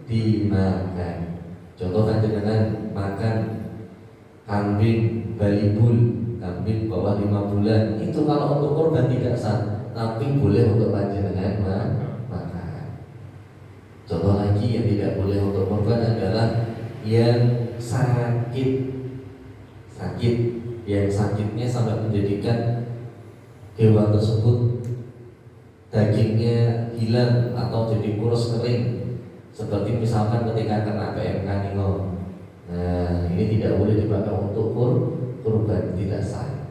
dimakan. Contoh kan dengan makan kambing balibul, kambing bawah 5 bulan, itu kalau untuk kurban tidak sah, tapi boleh untuk panjenengan makan. Contoh lagi yang tidak boleh untuk kurban adalah yang sakit, yang sakitnya sampai menjadikan hewan tersebut dagingnya hilang atau jadi kurus kering, seperti misalkan ketika kena PMK nilo. Nah, ini tidak boleh dipakai untuk kurban, tidak sah.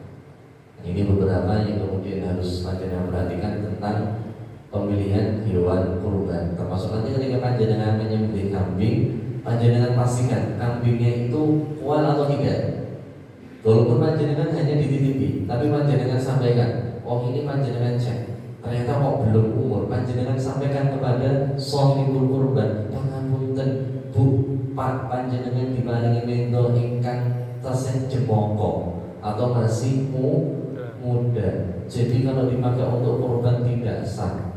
Nah, ini beberapa yang kemudian harus panjenengan perhatikan tentang pemilihan hewan kurban. Termasuk nanti ketika panjenengan menyembelih kambing, panjenengan pastikan kambingnya itu kuat atau tidak. Walaupun panjenengan hanya dititipi, tapi panjenengan sampaikan, oh ini panjenengan cek, ternyata kok belum umur, panjenengan sampaikan kepada shahibul kurban, pangapunten Bu, Pak, panjenengan diparingi mendo ingkang tasih jemongko atau masih muda. Jadi kalau dipakai untuk kurban tidak sah.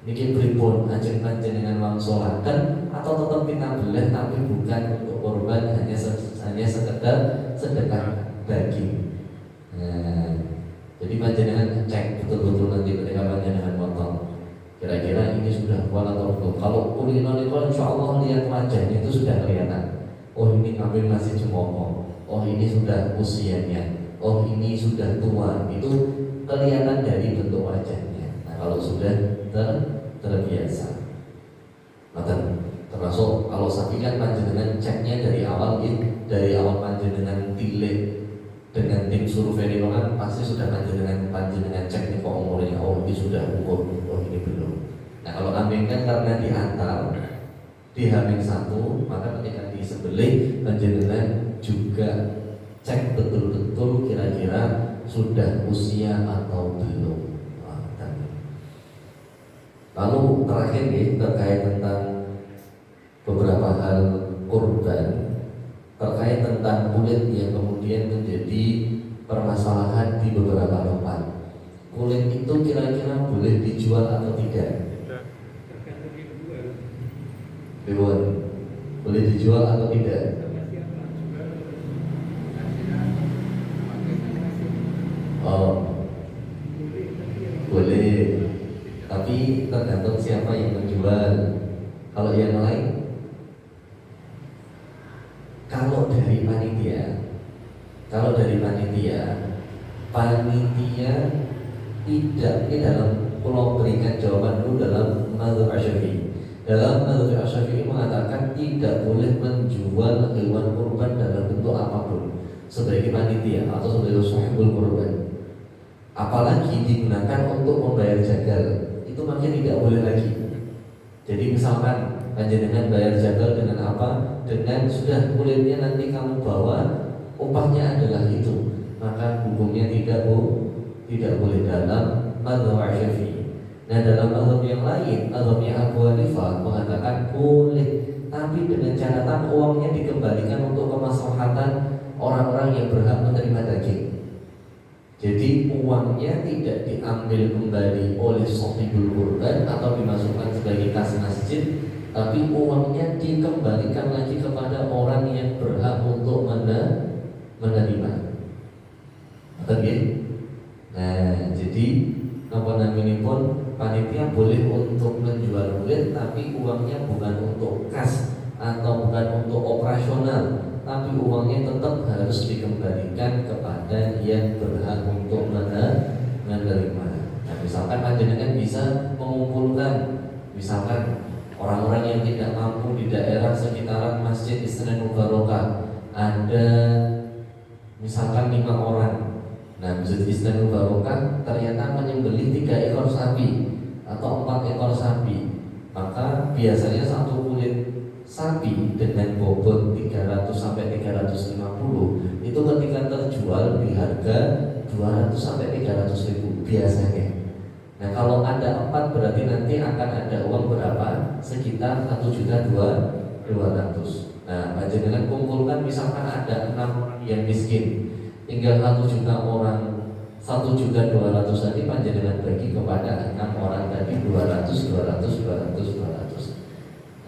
Niki pripun ajeng panjenengan langsulaken atau tetap kita belah tapi bukan untuk kurban, hanya sekedar sedekah daging. Nah, jadi panjenengan cek betul-betul nanti ketika panjenengan potong, kira-kira ini sudah kuat atau belum. Kalau kulino itu insya Allah lihat wajahnya itu sudah kelihatan. Oh ini kambing masih jemoko. Oh ini sudah usianya. Oh ini sudah tua. Itu kelihatan dari bentuk wajahnya. Nah kalau sudah terbiasa, maka termasuk kalau sapi kan panjenengan ceknya dari awal panjenengan tilik dengan tim survei kan pasti sudah panjenengan cek nih kok umurnya, oh ini sudah umur, oh ini belum. Nah kalau kambing kan karena diantar di hamil 1, maka ketika disembelih panjenengan juga cek betul-betul kira-kira sudah usia atau belum. Lalu terakhir nih terkait tentang beberapa hal kurban, terkait tentang kulit yang kemudian menjadi permasalahan di beberapa tempat. Kulit itu kira-kira boleh dijual atau tidak? Boleh dijual atau tidak? Oh, boleh. Tapi tergantung siapa yang menjual. Kalau yang lain, kalau dari panitia tidak, ini dalam pulau berikan jawaban dulu dalam mazhab Asy-Syafi'i. Dalam mazhab Asy-Syafi'i mengatakan tidak boleh menjual hewan kurban dalam bentuk apapun sebagai panitia atau sebagai shahibul kurban. Apalagi digunakan untuk membayar jagal, itu makanya tidak boleh lagi. Jadi misalkan panjenengan bayar jagal dengan apa? Dengan sudah kulitnya nanti kamu bawa, upahnya adalah itu, maka hukumnya tidak boleh dalam mazhab Syafi'i. Nah dalam mazhab yang lain, mazhabnya Abu Hanifah mengatakan boleh, tapi dengan catatan uangnya dikembalikan untuk kemaslahatan orang-orang yang berhak menerima daging. Jadi uangnya tidak diambil kembali oleh shahibul kurban atau dimasukkan sebagai kas masjid, tapi uangnya dikembalikan lagi kepada orang yang berhak untuk menerima. Oke? Nah, jadi apa namanya pun panitia boleh untuk menjual kulit, tapi uangnya bukan untuk kas atau bukan untuk operasional, tapi uangnya tetap harus dikembalikan kepada yang berhak untuk menerima. Nah, misalkan panjenengan bisa mengumpulkan, misalkan orang-orang yang tidak mampu di daerah sekitaran Masjid Istinanul Barokah, ada misalkan 5 orang. Nah, Masjid Istinanul Barokah ternyata menyembelih 3 ekor sapi atau 4 ekor sapi, maka biasanya satu kulit sapi dengan bobot 300 sampai 350 itu ketika terjual di harga 200 sampai 300 ribu biasanya. Nah kalau ada 4 berarti nanti akan ada uang berapa? Sekitar 1.200.000. Nah panjenengan kumpulkan misalkan ada 6 orang yang miskin, tinggal 1 juta orang, 1.200.000 tadi panjenengan bagi kepada 6 orang tadi 200, 200, 200, 200.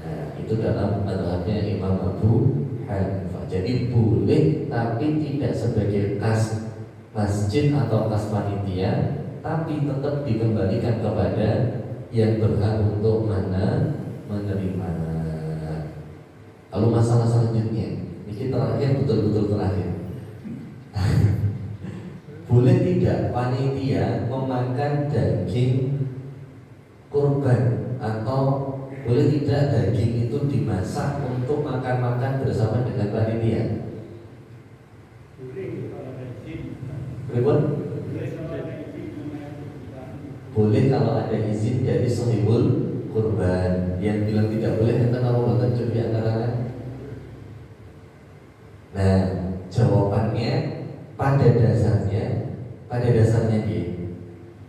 Nah itu dalam mazhabnya Imam Abu Hanifah. Jadi boleh tapi tidak sebagai kas masjid atau kas panitia, tapi tetap dikembalikan kepada yang berhak untuk menerima. Lalu masalah selanjutnya, ini terakhir, betul-betul terakhir. Boleh tidak panitia memakan daging kurban, atau boleh tidak daging itu dimasak untuk makan-makan bersama dengan panitia? Boleh kalau ada izin dari sohibul kurban. Yang bilang tidak boleh enten apa boten di antara. Nah, jawabannya pada dasarnya dia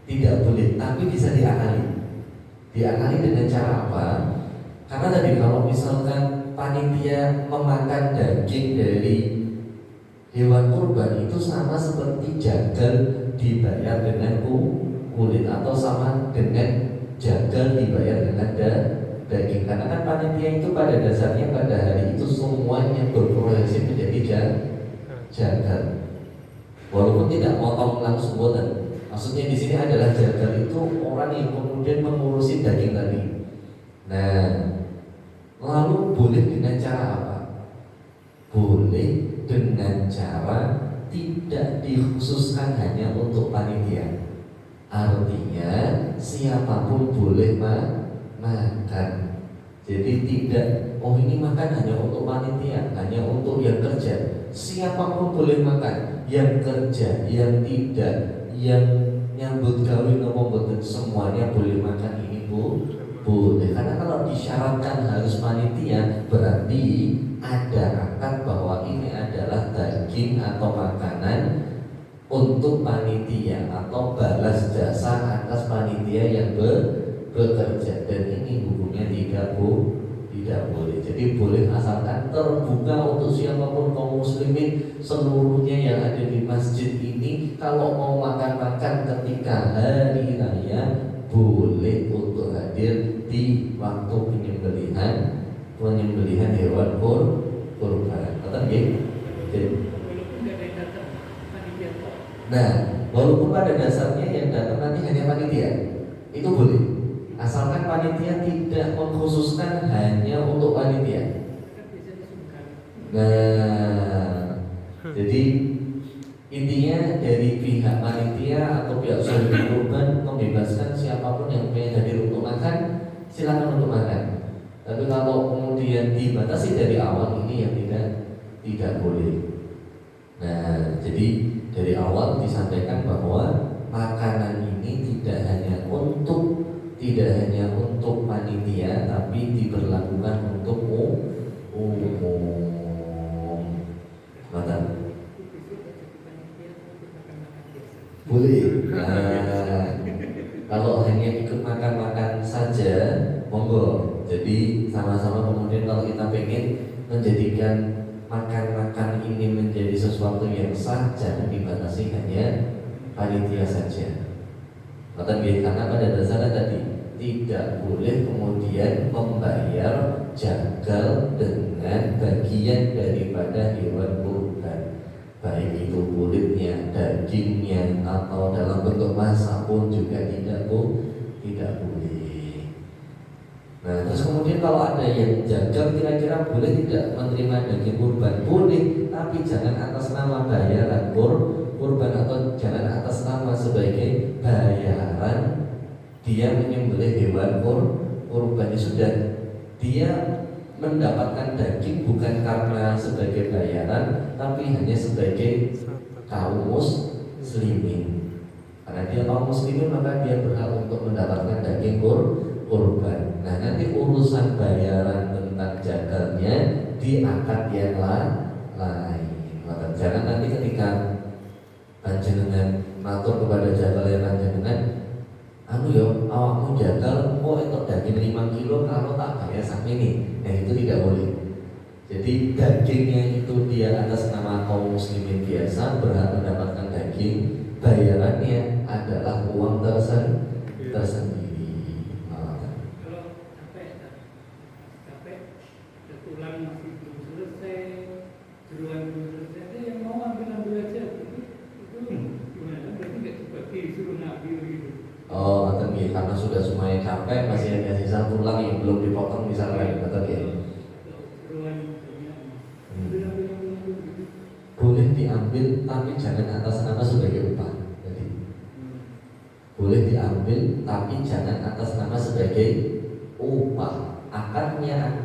tidak boleh, tapi bisa diakali. Diakali dengan cara apa? Karena tadi kalau misalkan panitia memakan daging dari hewan kurban itu sama seperti jagal dibayar dengan kulit, atau sama dengan jagal dibayar dengan daging. Karena kan panitia itu pada dasarnya pada hari itu semuanya berproyeksi menjadi jagal. Walaupun tidak motong langsung boten. Maksudnya di sini adalah jagal itu orang yang kemudian mengurusi daging tadi. Nah, lalu boleh dengan cara apa? Boleh dengan cara tidak dikhususkan hanya untuk panitia. Artinya siapapun boleh makan. Jadi tidak, oh ini makan hanya untuk panitia, hanya untuk yang kerja. Siapapun boleh makan, yang kerja, yang tidak, yang nyambut gawe nopo semuanya boleh makan ini boleh. Karena kalau disyaratkan harus panitia, berarti ada akad bahwa ini adalah daging atau makanan untuk panitia atau balas jasa atas panitia yang bekerja, dan ini hukumnya tidak boleh. Jadi boleh asalkan terbuka untuk siapapun kaum muslimin seluruhnya yang ada di masjid ini. Kalau mau makan-makan ketika hari raya, boleh untuk hadir di waktu penyembelihan hewan kurban. Betul nggih? Nah, walaupun pada dasarnya yang datang nanti hanya panitia, itu boleh. Asalkan panitia tidak mengkhususkan hanya untuk panitia. Nah, jadi intinya dari pihak panitia atau pihak sohibul kurban membebaskan siapapun yang pengen hadir untuk makan, silakan untuk makan. Tapi kalau kemudian dibatasi dari awal, ini yang tidak boleh. Nah, jadi dari awal disampaikan bahwa makanan ini tidak hanya untuk panitia, tapi diberlakukan untuk umum. Maka boleh. Nah, kalau hanya ikut makan-makan saja, monggo. Jadi sama-sama kemudian kalau kita pengen menjadikan makan-makan ini menjadi sesuatu yang sah, jangan dibatasi hanya panitia saja. Karena pada dasarnya tadi tidak boleh kemudian membayar jagal dengan bagian daripada hewan kurban, baik itu kulitnya, dagingnya, atau dalam bentuk masak pun juga tidak boleh. Nah, terus kemudian kalau ada yang jagal, kira-kira boleh tidak menerima daging kurban? Boleh, tapi jangan atas nama bayaran kurban, atau jangan atas nama sebagai bayaran dia menyembelih hewan kurban. Sudah, dia mendapatkan daging bukan karena sebagai bayaran, tapi hanya sebagai kaum muslimin. Karena dia kaum muslimin, maka dia berhak untuk mendapatkan daging kurban. Nah, nanti urusan bayaran tentang jagalnya di akad yang lain. Maka jangan nanti ketika panjenengan matur kepada jagal yang panjenengan, anu ya janggal, oh itu daging 5 kilo kalau tak bayar sak ini, nah itu tidak boleh. Jadi dagingnya itu dia atas nama kaum muslimin biasa berhak mendapatkan daging, bayarannya adalah uang tersendiri. Kalau capek, tulang masih belum selesai, jeruan belum selesai, itu yang mau ambil aja, itu gimana? Berarti nggak dibagi, suruh ngambil gitu. Oh, betul ya, karena sudah semuanya capek, masih ada sisa tulang yang belum dipotong misalnya, betul ya. Boleh diambil, tapi jangan atas nama sebagai upah. Jadi boleh diambil, tapi jangan atas nama sebagai upah. Akadnya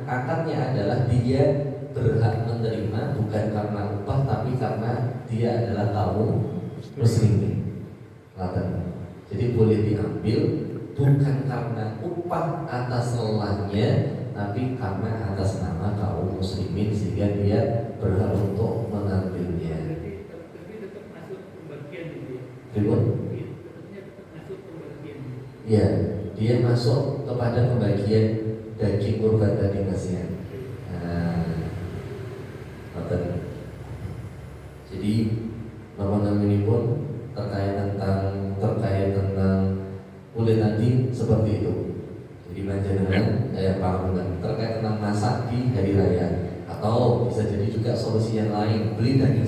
adalah dia berhak menerima bukan karena upah, tapi karena dia adalah kaum muslimin. Jadi boleh diambil bukan karena upah atas lelahnya, tapi karena atas nama kaum muslimin sehingga dia berhak untuk mengambilnya. Tapi tetap masuk pembagian gitu ya. Tetap masuk pembagian. Ya, dia masuk kepada pembagian daging kurban tadi Mas ya. Jadi nama-nama ini pun terkait tentang kulit tadi seperti itu. Jadi panjenengan paham terkait tentang masak di hari raya, atau bisa jadi juga solusi yang lain, beli daging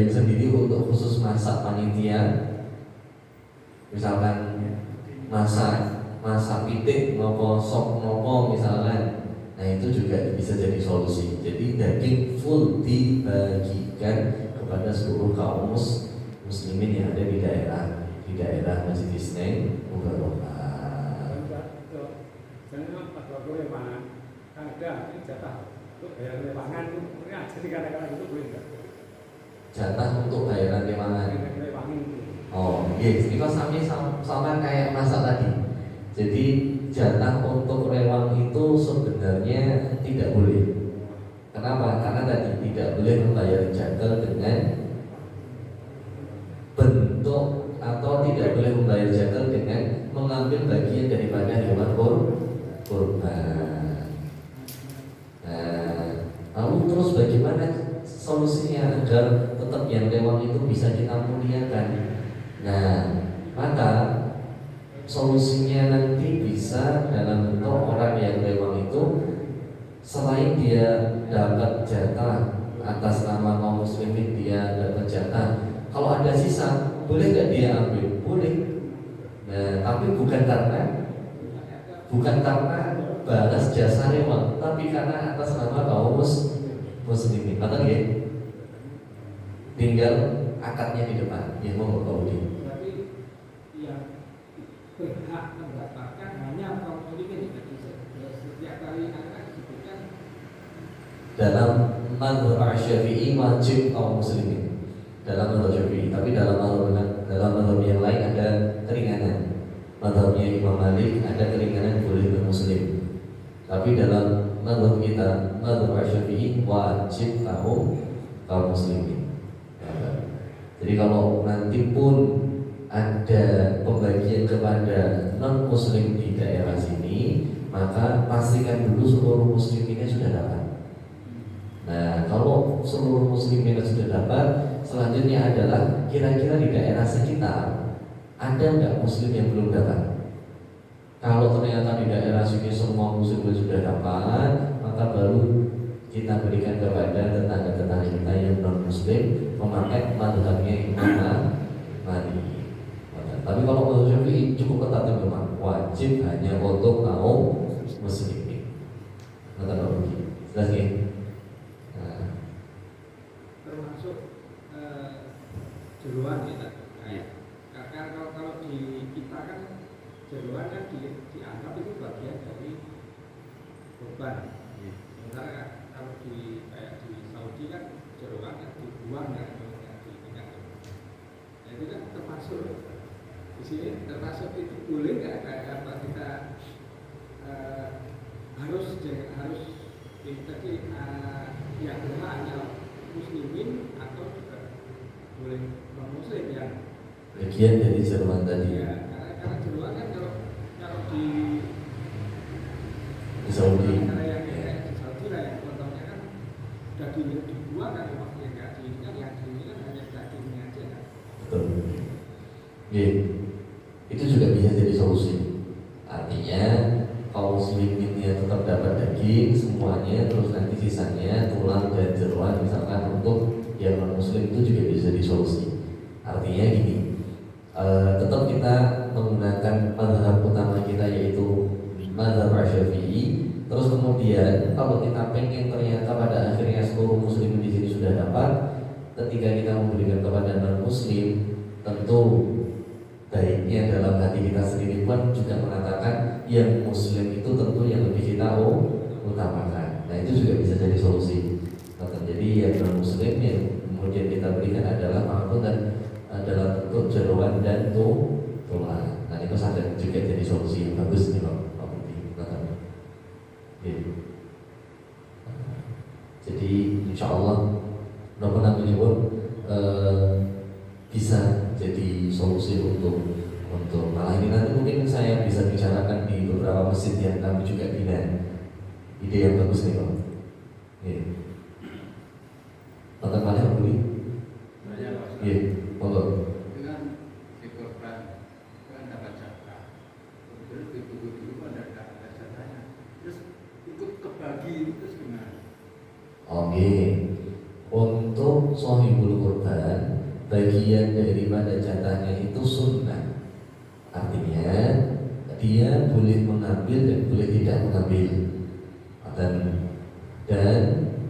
sendiri untuk khusus masak panitia. Misalkan masak pitik nopo sop nopo misalkan, nah itu juga bisa jadi solusi. Jadi daging full dibagikan kepada seluruh kaum muslimin yang ada di daerah Masjid Isnin Mubarokah. Jangan pada lewangan, kan ada jatah untuk bayar lewangan itu, jadi katakan itu boleh enggak? Jatah untuk bayaran lewangan. Oh, iya, itu sama kayak masak tadi. Jadi jatah untuk lewang itu sebenarnya tidak boleh. Kenapa? Karena tadi tidak boleh membayar jatah dengan bentuk, atau tidak boleh membayar jatah dengan mengambil bagian daripada hewan kurban. Nah, lalu terus bagaimana solusinya agar tetap yang lewang itu bisa kita muliakan? Nah, maka solusinya nanti bisa dalam bentuk orang yang lewang itu, selain dia dapat jatah atas nama kaum muslimin, dia dapat jatah. Kalau ada sisa, boleh nggak dia ambil? Boleh. Nah, tapi bukan karena balas jasa lewang, tapi karena atas nama kaum muslimin. Kata dia, tinggal akadnya di depan. Ya mau kau di. Berarti yang berhak mendapatkan hanya kaum muslimin. Setiap kali akad disebutkan dalam mazhab Syafi'i wajib kaum muslimin. Dalam mazhab Syafi'i, tapi dalam mazhab yang lain ada keringanan. Mazhabnya Imam Malik ada keringanan boleh bermuslim. Tapi dalam mazhab kita, mazhab Syafi'i wajib kaum muslimin. Jadi kalau nanti pun ada pembagian kepada non muslim di daerah sini, maka pastikan dulu seluruh musliminnya sudah dapat. Nah, kalau seluruh musliminnya sudah dapat, selanjutnya adalah kira-kira di daerah sekitar ada nggak muslim yang belum dapat? Kalau ternyata di daerah sini semua muslim sudah dapat, maka baru kita berikan kepada tetangga-tetangga kita yang non muslim memakai mazhabnya Imam Malik. Tapi kalau mazhab Syafi'i cukup ketat, memang wajib hanya untuk kaum muslimin. Kata begini, jelas ya? termasuk jeruan kita. Karena kalau di kita kan jeruan kan dianggap itu bagian dari korban. Sementara kalau kayak di Saudi kan jeruan kan dibuang kan, ditinggal. Nah, itu kan termasuk di sini, termasuk itu boleh nggak kayak apa kita harus tadi yang berhak hanya muslimin atau juga boleh non muslim yang bagian dari jeruan tadi. ya, karena jeruan kan kalau di Saudi. negara yang kayak di Saudi lah yang contohnya kan dagingnya dibuang kan maksudnya nggak diinginkan, yang diinginkan hanya dagingnya aja kan. Betul. Iya. Itu juga bisa jadi solusi. Artinya kalau musliminnya tetap dapat daging semuanya, terus nanti sisanya tulang dan jeroan misalkan untuk yang non muslim, itu juga bisa jadi solusi. Artinya gini, tetap kita menggunakan mazhab utama kita yaitu mazhab Syafi'i. Terus kemudian kalau kita pengen ternyata pada akhirnya seluruh muslim di sini sudah dapat, ketika kita memberikan kepada non muslim, tentu baiknya dalam hati kita sendiri pun juga mengatakan yang muslim itu tentu yang lebih kita utamakan. Nah itu juga bisa jadi solusi. Jadi yang non muslim yang kemudian kita berikan adalah makanan dan adalah bentuk jeroan dan tulang. Nah itu sadar juga jadi solusi yang bagus nih Pak Budi. Jadi insya Allah mudah-mudahan ini pun bisa jadi solusi untuk malah ini nanti mungkin saya bisa bicarakan di beberapa masjid yang kami juga bina. Ide yang bagus nih Pak. Tentang mana Pak Budi? Iya, monggo. Dengan dikorban kan dapat jatah, terus dulu ada jatahnya, terus ikut kebagi terus gimana? Oke, untuk sohibul kurban bagian daripada jatahnya itu sunnah. Artinya dia boleh mengambil dan boleh tidak mengambil. Dan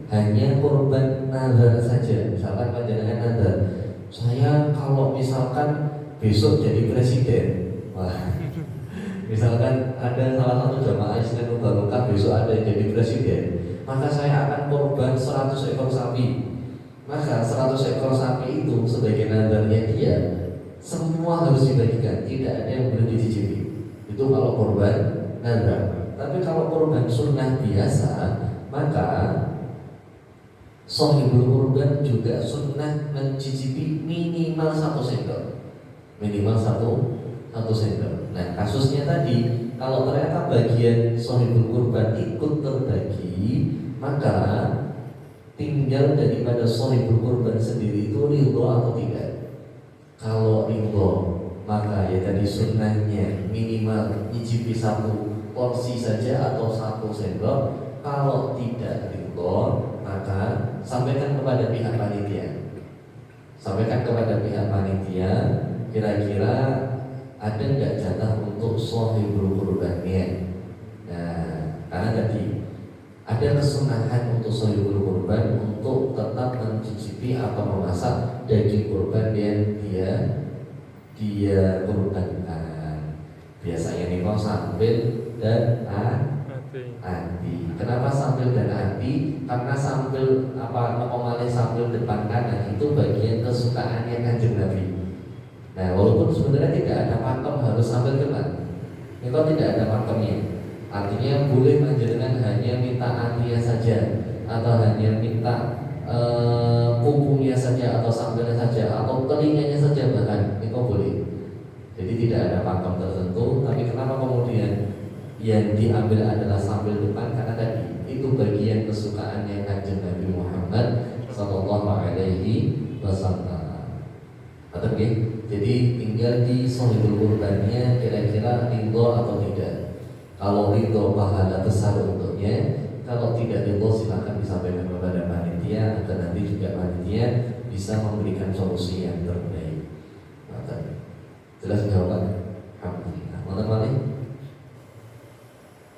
hanya korban nazar saja. Misalkan panjenengan nazar, saya kalau misalkan besok jadi presiden, wah, misalkan ada salah satu jamaah Islam Mubarakah besok ada yang jadi presiden, maka saya akan korban 100 ekor sapi. Maka 100 ekor sapi itu sebagai nazarnya dia, semua harus dibagikan, tidak ada yang boleh dicicipi. Itu kalau korban nazar. Tapi kalau korban sunnah biasa, maka sohibul kurban juga sunnah mencicipi minimal 1 sendok. Minimal satu sendok. Nah kasusnya tadi, kalau ternyata bagian sohibul kurban ikut terbagi, maka tinggal daripada sohibul kurban sendiri itu ridho atau tidak. Kalau ridho, maka ya tadi sunnahnya minimal nyicipi 1 porsi saja atau 1 sendok. Kalau tidak ridho, maka sampaikan kepada pihak panitia. Kira-kira ada nggak jatah untuk sohibul kurbannya? Nah, karena tadi ada kesunahan untuk sohibul kurban untuk tetap mencicipi atau memasak daging kurban yang dia kurbankan. Biasanya nih mau sambil dan anti. Kenapa sambil dan anti? Karena sambil sambil depan kanan itu bagian kesukaannya Kanjeng Nabi. Nah, walaupun sebenarnya tidak ada pakem harus sambil depan. Itu tidak ada pakemnya. Artinya boleh panjenengan hanya minta antinya saja, atau hanya minta kukunya saja, atau sambilnya saja, atau telinganya saja bahkan itu boleh. Jadi tidak ada pakem tertentu. Tapi kenapa kemudian yang diambil adalah sambil depan? Karena tadi itu bagian kesukaannya Kanjeng Nabi Muhammad Sallallahu Alaihi Wasallam. Jadi tinggal di sohibul kurbannya kira-kira ridho atau tidak. Kalau ridho pahala besar untuknya, kalau tidak ridho silakan disampaikan kepada panitia agar nanti juga panitia bisa memberikan solusi yang terbaik. Jelas jawaban? Alhamdulillah. Mana balik?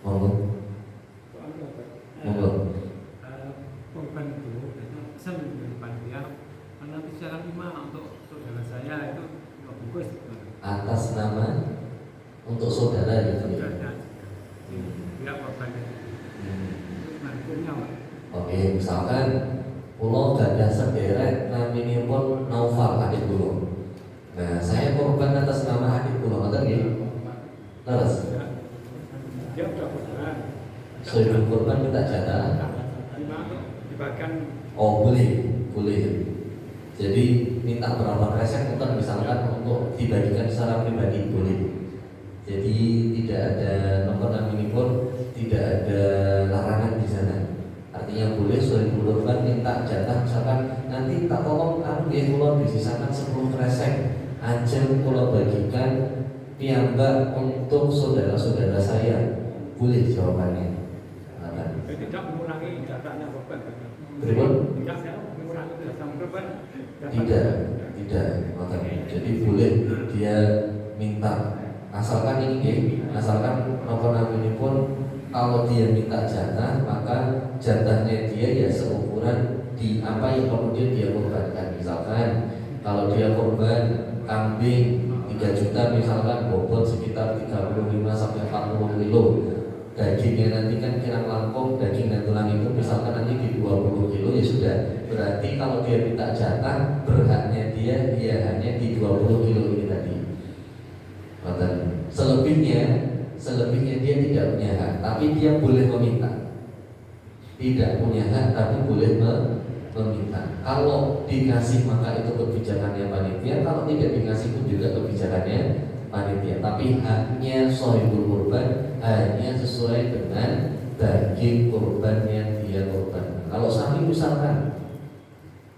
Monggo. Korban itu pesan dari panitia nanti secara 5 untuk saudara saya itu bagus. Atas nama untuk saudara gitu ya. Tidak korban itu. Nantinya Pak. Oke, misalkan pulau gadah sederet naminipun Naufal adik pulau. Nah, saya korban atas nama adik pulau, ngerti nggih? Terus Dia sudah korban. sohibul kurban minta jatah. Dibagikan. Oh boleh. Jadi minta berapa kresek untuk misalkan untuk dibagikan secara pribadi boleh. Jadi tidak ada nomor ini pun tidak ada larangan di sana. Artinya boleh sohibul kurban minta jatah, misalkan nanti tak tolong kalau disisakan 10 kresek ajeng kalau bagikan piyambak untuk saudara-saudara saya, boleh jawabannya. Tidak mengurangi jatahnya korban. Berikut? Tidak mengurangi jatah korban. Tidak. Jadi boleh dia minta, asalkan asalkan ini pun kalau dia minta jatah, maka jatahnya dia ya seukuran di apa yang kemudian dia korbankan. Misalkan kalau dia korban kambing 3 juta misalkan, bobot sekitar 35 sampai 40 kilo. Dagingnya nanti kan kirang langkung, daging dan tulang itu misalkan nanti di 20 kilo, ya sudah. Berarti kalau dia minta jatah, berhaknya dia hanya di 20 kilo ini tadi. Selebihnya dia tidak punya hak, tapi dia boleh meminta. Tidak punya hak, tapi boleh meminta. Kalau dikasih maka itu kebijakannya panitia, kalau tidak dikasih pun juga kebijakannya panitia. Tapi haknya sohibul kurban hanya sesuai dengan daging kurban yang dia korban. Kalau sapi misalkan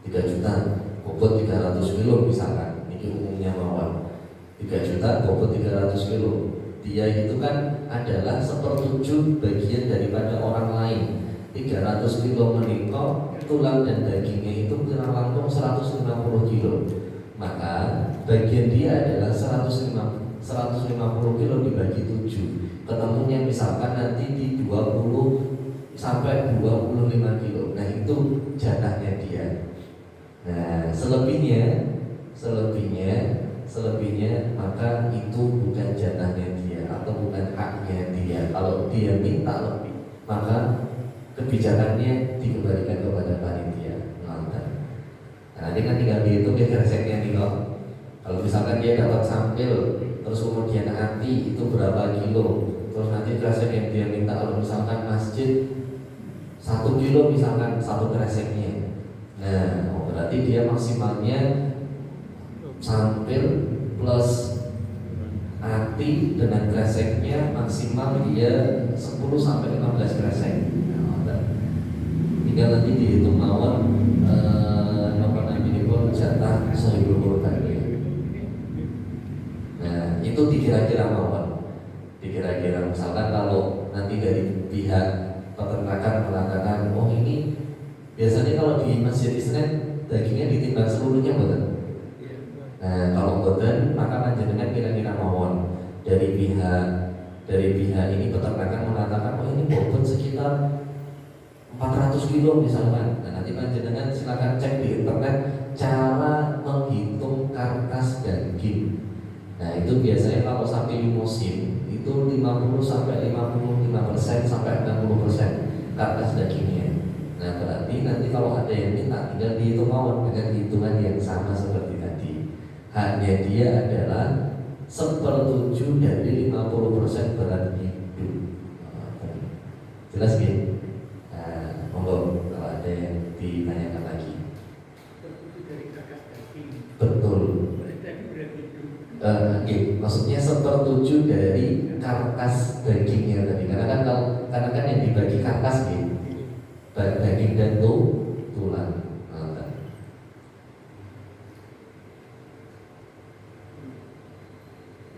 3 juta, bobot 300 kilo misalkan, ini umumnya mawar 3 juta, bobot 300 kilo. Dia itu kan adalah 1/7 bagian daripada orang lain. 300 kilo meningkok, tulang dan dagingnya itu kurang langkung 150 kilo. Maka bagian dia adalah 150 kilo dibagi 7. Ketemunya misalkan nanti di 20 sampai 25 kilo. Nah itu jatahnya dia. Nah selebihnya maka itu bukan jatahnya dia atau bukan haknya dia. Kalau dia minta lebih, maka kebijakannya dikembalikan kepada panitia. Nah ini kan tinggal dihitung ya kreseknya nih kok. Kalau misalkan dia dapat sampil, terus kemudian nanti itu berapa kilo, terus nanti kresek yang dia minta, kalau misalkan masjid 1 kilo misalkan satu kreseknya. Nah berarti dia maksimalnya sampil plus ati dengan kreseknya maksimal dia 10 sampai 15 kresek. Tinggal nanti dihitung mawon nomor ini pun jatah sohibul kurban. Nah itu dikira-kira mawon. Dikira-kira misalkan kalau nanti dari pihak peternakan mengatakan, oh ini biasanya kalau di Masjid Islam dagingnya ditimbang seluruhnya betul. Nah kalau betul maka panjenengan kira-kira mawon dari pihak ini peternakan mengatakan, oh ini bobot sekitar 400 kilo misalkan. Nah nanti panjenengan silakan cek di internet cara menghitung karkas daging. Nah itu biasanya kalau sapi limosin itu 50 sampai 55% sampai 60% karkas dagingnya. Nah berarti nanti kalau ada yang minta tinggal dihitung mawon dengan hitungan yang sama seperti tadi. Haknya dia adalah 1/7 dari 50% berat hidup. Jelas gitu? Nah, monggo kalau ada yang ditanyakan lagi. 1/7 dari karkas daging. Betul. Berarti berat hidup. Maksudnya 1/7 dari karkas dagingnya tadi. Karena kan yang dibagi karkas gitu. Daging dan tulang.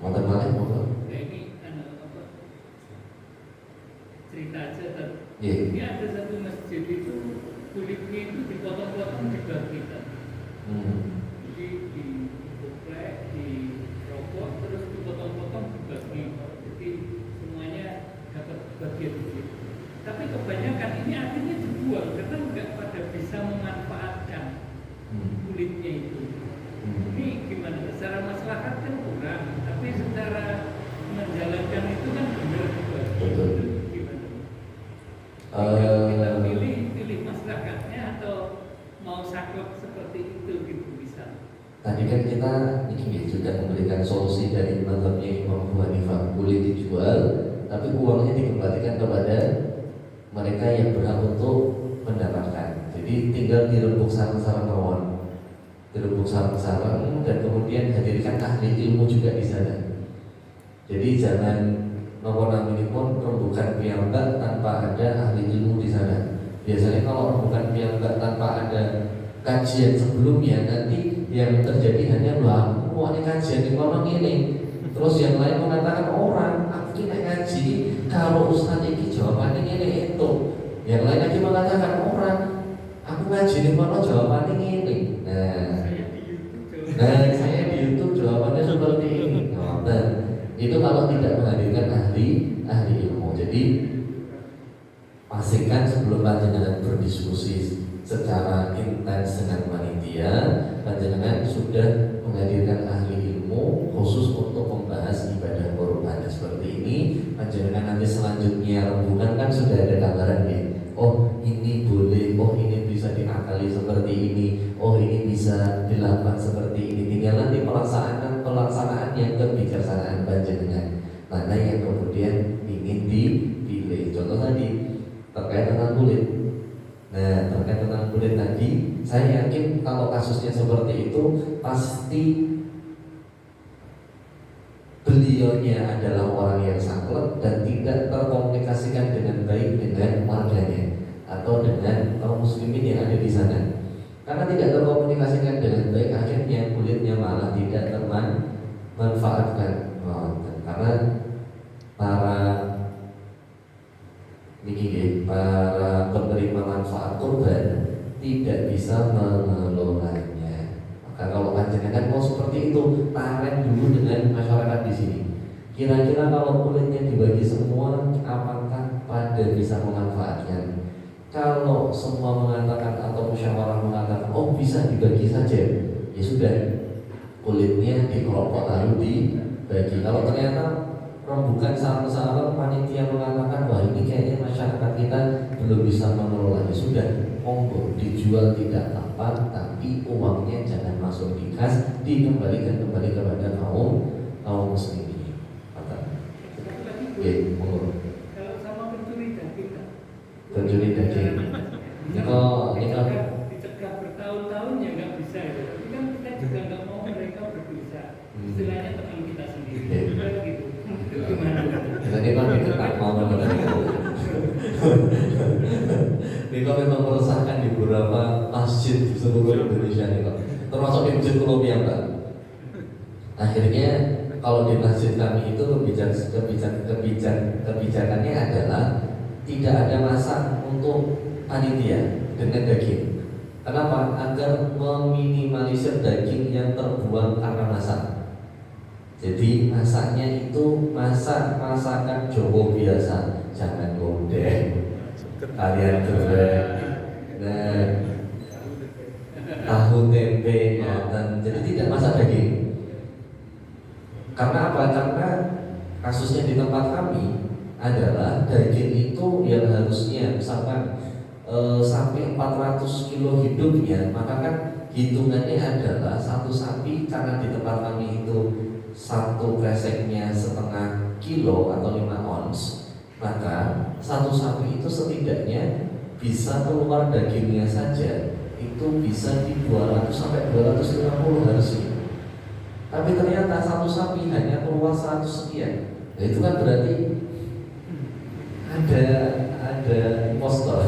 Monten malih monggo. Ya ini cerita aja tadi. Nggih. Ini ada satu masjid itu kulitnya itu dipotong-potong dibagikan. Jadi dikuplek, dirokok, terus dipotong-potong dibagi. Jadi semuanya dapat bagian itu. Tapi kebanyakan ini akhirnya dibuang karena nggak pada bisa memanfaatkan kulitnya itu. Ini gimana? Secara maslahat kan kurang, tapi secara menjalankan itu kan benar juga. Betul. Gimana? Kita pilih maslahatnya atau mau saklek seperti itu gitu bisa. Tadi kan kita ini juga memberikan solusi dari mazhabnya Imam Abu Hanifah, boleh dijual, tapi uangnya dikembalikan kepada mereka yang berhak untuk mendapatkan. Jadi tinggal dirembuk sarang-sarang mawon, dirembuk sarang-sarang, dan kemudian hadirkan ahli ilmu juga di sana. Jadi jangan nopo naminipun rembukan piyambak tanpa ada ahli ilmu di sana. Biasanya kalau rembukan piyambak tanpa ada kajian sebelumnya, nanti yang terjadi hanya wah, ini kajian di kono ini. Terus yang lain mengatakan orang, aku ini ngaji, kalau ustaz ini jawabannya ini itu. Yang lain lagi mengatakan orang, aku ngaji di kono jawabannya ini. Nah, saya di YouTube jawabannya seperti ini. Nah, itu kalau tidak menghadirkan ahli ilmu. Jadi pastikan sebelum panjenengan berdiskusi secara intens dengan panitia, panjenengan sudah menghadirkan ahli ilmu khusus untuk membahas ibadah kurban seperti ini. Panjenengan nanti selanjutnya rembukan kan sudah ada gambaran nih. Oh ini boleh, oh ini bisa diakali seperti ini, oh ini bisa dilakukan seperti ini. Tinggal nanti pelaksanaan yang kebijaksanaan panjenengan mana yang kemudian ingin dipilih. Contoh tadi terkait dengan kulit. Nah, terkait dengan kulit tadi, saya yakin kalau kasusnya seperti itu pasti beliaunya adalah orang yang saklek dan tidak terkomunikasikan dengan baik dengan warganya atau dengan kaum muslimin yang ada di sana. Karena tidak terkomunikasikan dengan baik, akhirnya kulitnya malah tidak termanfaatkan. Karena para penerima manfaat kurban tidak bisa mengelolanya. Maka kalau panjenengan mau seperti itu, tarik dulu dengan masyarakat di sini. Kira-kira kalau kulitnya dibagi semua, apakah pada bisa memanfaatkan? Kalau semua mengatakan atau musyawarah mengatakan, oh bisa dibagi saja, ya sudah, kulitnya dikelompok lalu dibagi. Kalau ternyata rembukan sarang-sarang panitia mengatakan wah ini kayaknya masyarakat kita belum bisa mengelola, ya sudah, monggo dijual tidak apa, tapi uangnya jangan masuk di kas, dikembalikan kembali kepada kaum muslimin. Oke, monggo. Kalau sama pencuri daging, Pencuri daging. Ini kok dicegah bertahun-tahun ya nggak bisa ya. Tapi kan kita juga nggak mau mereka berdosa. Istilahnya teman kita sendiri. Gitu. Gimana? Jadi kan diketak mau ini kok memang meresahkan di beberapa masjid di seluruh Indonesia nih kok. Termasuk di Masjid Columbia, Mbak. Akhirnya kalau di masjid kami itu kebijakannya adalah tidak ada masak untuk panitia dengan daging. Kenapa? Agar meminimalisir daging yang terbuang karena masak. Jadi masaknya itu masakan Jawa biasa, jangan gondeng, kalian goreng, tahu tempe, dan jadi tidak masak daging. Karena apa? Karena kasusnya di tempat kami adalah daging itu yang harusnya misalkan sampai 400 kilo hidupnya, maka kan hitungannya adalah satu sapi, karena di tempat kami itu satu kreseknya setengah kilo atau 5 ons, maka satu sapi itu setidaknya bisa keluar dagingnya saja itu bisa di 200 sampai 250 harusnya. Tapi ternyata satu sapi hanya keluar 100 sekian. Nah, itu kan berarti ada impostor,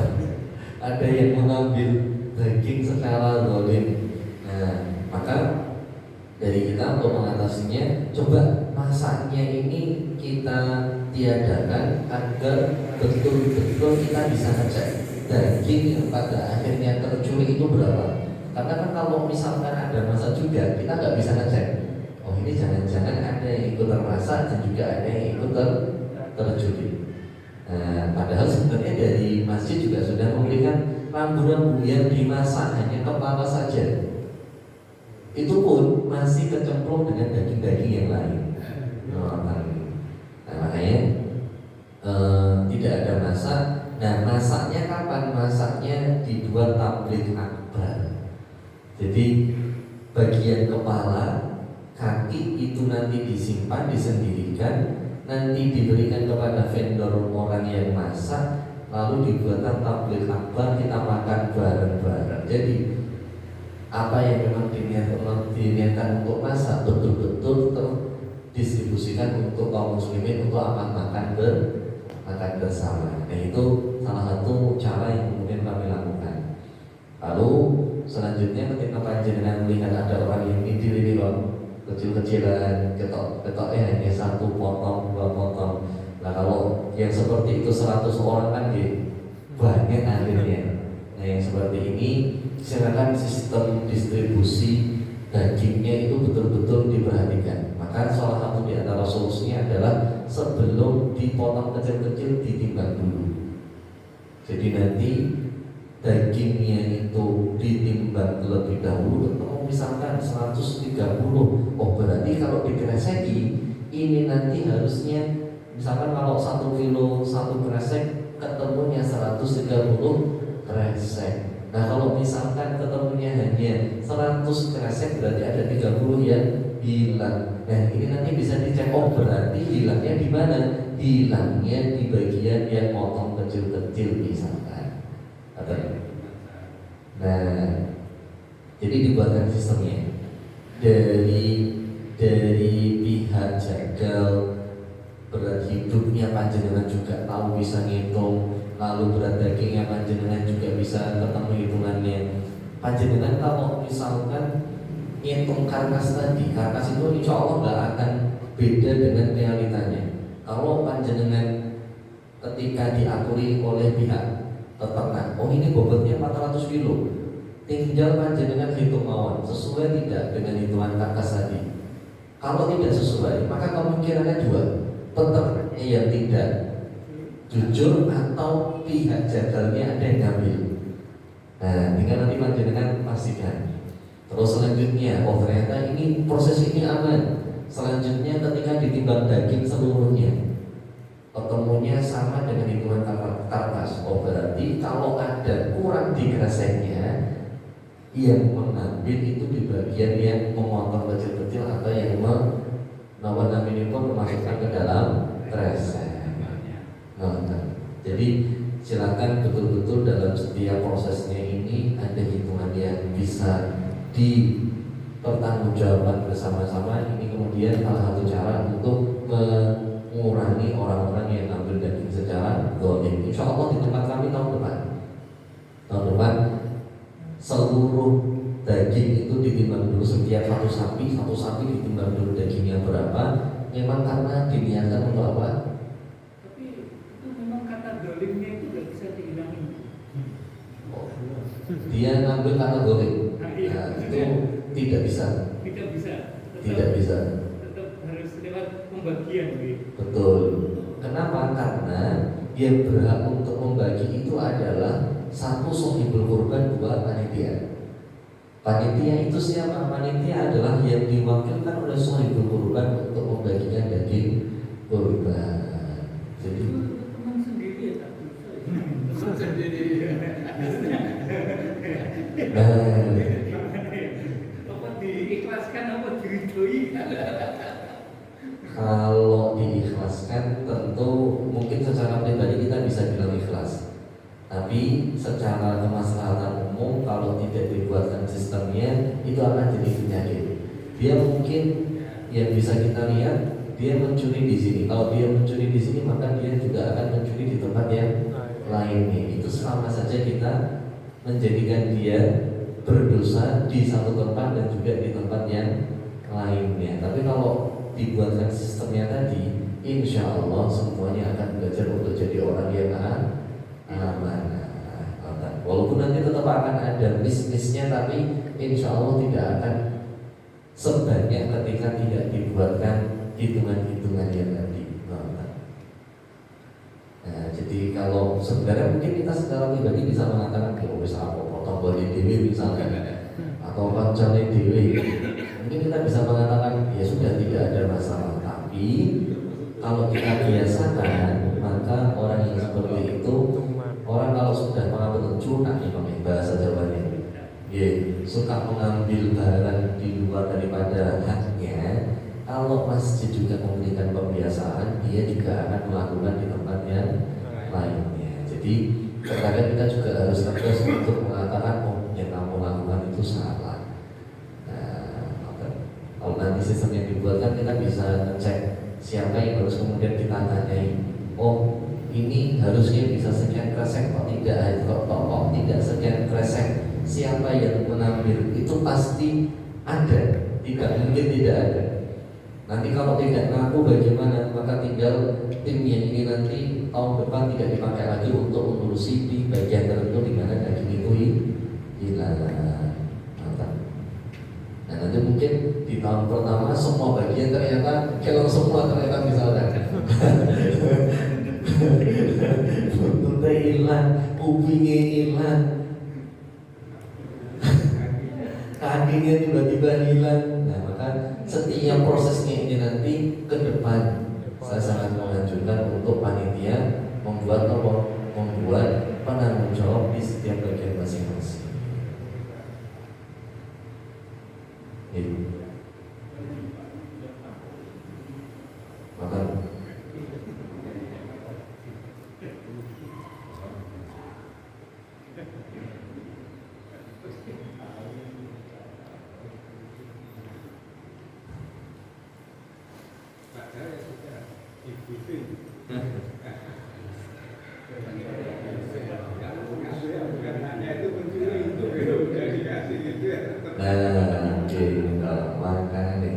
ada yang mengambil daging secara zalim. Nah, maka dari kita untuk mengatasinya, coba masaknya ini kita tiadakan agar betul-betul kita bisa ngecek daging yang pada akhirnya tercuri itu berapa. Karena kan kalau misalkan ada masak juga, kita nggak bisa ngecek. Oh ini jangan-jangan ada yang ikut termasak dan juga ada yang ikut tercuri. Nah, padahal sebenarnya dari masjid juga sudah memberikan rambu-rambu yang dimasak hanya kepala saja. Itu pun masih kecemplung dengan daging-daging yang lain. Nah, makanya tidak ada masak. Nah, masaknya kapan? Masaknya dibuat tablik akbar. Jadi bagian kepala, kaki itu nanti disimpan, disendirikan, nanti diberikan kepada vendor orang yang masak, lalu dibuatkan tablik akbar, kita makan bareng-bareng. Jadi apa yang memang diniatkan untuk masak betul-betul distribusikan untuk kaum muslimin untuk makan bersama. Nah itu salah satu cara yang kemudian kami lakukan. Lalu selanjutnya ketika panjenengan melihat ada orang yang ini kecil-kecilan, ketok hanya 1 potong, 2 potong. Nah kalau yang seperti itu 100 orang kan banyak akhirnya. Nah yang seperti ini silakan sistem distribusi dagingnya itu betul-betul diperhatikan. Maka salah satu di antara solusinya adalah sebelum dipotong kecil-kecil ditimbang dulu. Jadi nanti dagingnya itu ditimbang terlebih dahulu. Ketemu misalkan 130, oh berarti kalau dikreseki ini nanti harusnya misalkan kalau 1 kilo 1 kresek ketemunya 130 kresek. Nah kalau misalkan ketemunya hanya 100 kresek berarti ada 30 yang hilang. Nah ini nanti bisa dicek, oh berarti hilangnya di mana? Hilangnya di bagian yang potong kecil-kecil misalkan. Nah jadi dibuatkan sistemnya dari pihak jagal berat hidupnya panjenengan juga tahu bisa ngitung, lalu berat dagingnya panjenengan juga bisa ketemu hitungannya. Panjenengan kalau misalkan ngitung karkas tadi, karkas itu insya Allah nggak akan beda dengan realitanya. Kalau panjenengan ketika diakui oleh pihak peternak, oh ini bobotnya 400 kilo, tinggal panjenengan hitung mawon sesuai tidak dengan hitungan karkas tadi. Kalau tidak sesuai, maka kemungkinannya 2, peternaknya yang tidak jujur atau pihak jagalnya ada yang ngambil. Nah, tinggal nanti panjenengan pastikan. Terus selanjutnya, oh ternyata ini proses ini aman. Selanjutnya ketika ditimbang daging seluruhnya ketemunya sama dengan hitungan karkas. Oh berarti kalau ada kurang di kreseknya, yang mengambil itu di bagian yang memotong kecil-kecil atau yang memasukkan ke dalam kresek. Jadi silakan betul-betul dalam setiap prosesnya ini ada hitungan yang bisa dipertanggungjawabkan bersama-sama. Ini kemudian salah satu cara untuk mengurangi orang-orang yang ambil daging secara zalim. Insya Allah di tempat kami tahun depan seluruh daging itu ditimbang dulu. Setiap satu sapi ditimbang dulu dagingnya berapa. Memang karena diniatkan untuk apa? Tapi itu memang kata zalimnya itu gak bisa dihilangin. Dia ngambil karena zalim. Iya, itu tidak bisa. Tidak bisa. Tetap harus lewat pembagian gitu. Betul. Kenapa? Karena yang berhak untuk membagi itu adalah 1 sohibul kurban, 2 panitia. Panitia itu siapa? Panitia adalah yang diwakilkan oleh sohibul kurban untuk membagikan daging kurban. Jadi teman sendiri ya tak bisa. Teman sendiri. Apa diikhlaskan apa diridhoi? Kalau diikhlaskan tentu mungkin secara pribadi kita bisa bilang ikhlas. Tapi secara kemaslahatan umum kalau tidak dibuatkan sistemnya itu akan jadi penyakit. Dia mungkin yang bisa kita lihat dia mencuri di sini. Kalau dia mencuri di sini maka dia juga akan mencuri di tempat yang lainnya. Itu sama saja kita menjadikan dia berdosa di satu tempat dan juga di tempat yang lainnya. Tapi kalau dibuatkan sistemnya tadi, insya Allah semuanya akan belajar untuk jadi orang yang amanah. Walaupun nanti tetap akan ada bisnisnya, tapi insya Allah tidak akan sebanyak ketika tidak dibuatkan hitungan-hitungan yang tadi. Nah, jadi kalau sebenarnya mungkin kita secara pribadi bisa mengatakan kalau bisa apa potong body dewi misalnya, atau pancane dewi, mungkin kita bisa mengatakan ya sudah tidak ada masalah. Tapi kalau kita biasakan, maka orang yang seperti itu, orang kalau sudah mengambil curang nih pakai bahasa Jawanya, suka mengambil barang di luar daripada haknya. Kalau masjid juga memberikan pembiasaan, dia juga akan melakukan di tempat yang lainnya. Jadi terkadang kita juga harus tegas untuk mengatakan, oh yang kamu lakukan itu salah. Nah, kalau nanti sistem yang dibuatkan kita bisa bisa ngecek siapa yang harus kemudian kita tanyai. Oh, ini harusnya bisa sekian kresek kok tidak, kok tidak sekian kresek. Siapa yang mengambil itu pasti ada, tidak mungkin tidak ada. Nanti kalau tidak ngaku bagaimana? Maka tinggal tim yang ini nanti tahun depan tidak dipakai lagi untuk mengurusi di bagian tertentu di mana daging itu hilang. Nah nanti mungkin di tahun pertama semua bagian ternyata kalau semua ternyata misalnya buntutnya hilang, kupingnya hilang, kakinya tiba-tiba hilang. Nah maka setiap prosesnya ini nanti ke depan saya sangat menganjurkan untuk panitia membuat penanggung jawab di setiap bagian masing-masing. Maka makanya nih.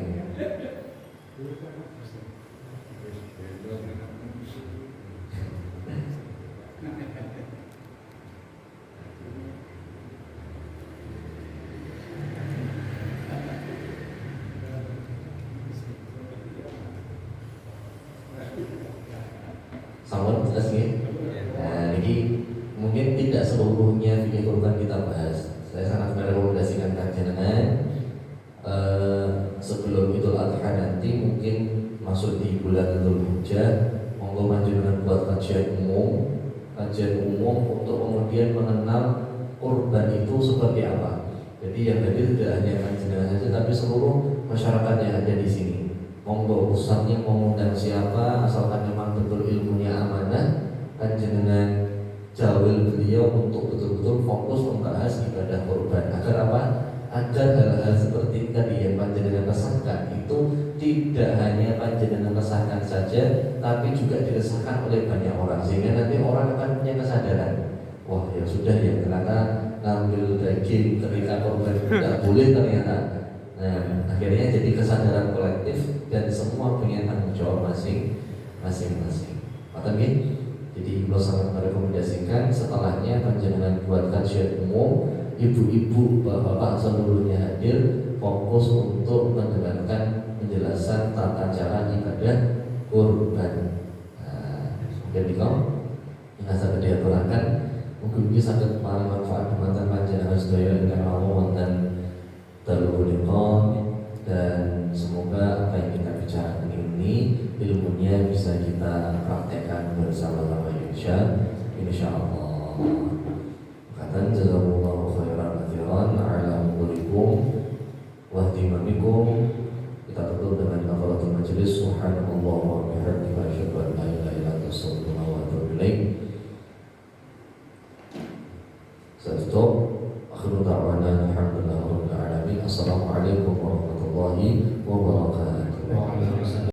Sampun jelas nih. Nah, jadi mungkin tidak seluruhnya fikih kurban kita bahas. Saya sangat merekomendasikan kajian sebelum Idul Adha nanti mungkin masuk di bulan Dzulhijjah, monggo panjenengan buat kajian umum untuk kemudian mengenal kurban itu seperti apa. Jadi yang hadir tidak hanya panjenengan saja, tapi seluruh masyarakat yang ada di sini. Monggo ustadznya mau mengundang siapa, asalkan memang betul ilmunya amanah, panjenengan jawil beliau untuk betul-betul fokus membahas ibadah kurban. Agar apa? Agar hal-hal seperti tadi yang panjenengan resahkan itu tidak hanya panjenengan resahkan saja, tapi juga dirasakan oleh banyak orang, sehingga nanti orang akan punya kesadaran. Wah ya sudah ya, ternyata ngambil daging ketika kurban tidak boleh ternyata. Nah akhirnya jadi kesadaran kolektif dan semua punya tanggung jawab masing-masing. Maka jadi beliau sangat merekomendasikan setelahnya panjenengan buat kajian umum, ibu-ibu, bapak-bapak seluruhnya hadir, fokus untuk mendengarkan penjelasan tata cara ibadah kurban. Jadi kau yang saya diaturakan mungkin bisa paling manfaat kemantan panjenengan sedaya dengan Allah dan terhubung, dan semoga apa yang kita bicarakan ini ilmunya bisa kita praktekkan bersama-sama insya-Allah. Kata jazakumullahu khairan katsiran ala umurikum wa ihtimamikum. Kita tutup dengan kafaratul majelis. Subhanallah wa bihamdihi, asyhadu an la ilaha illa anta, astaghfiruka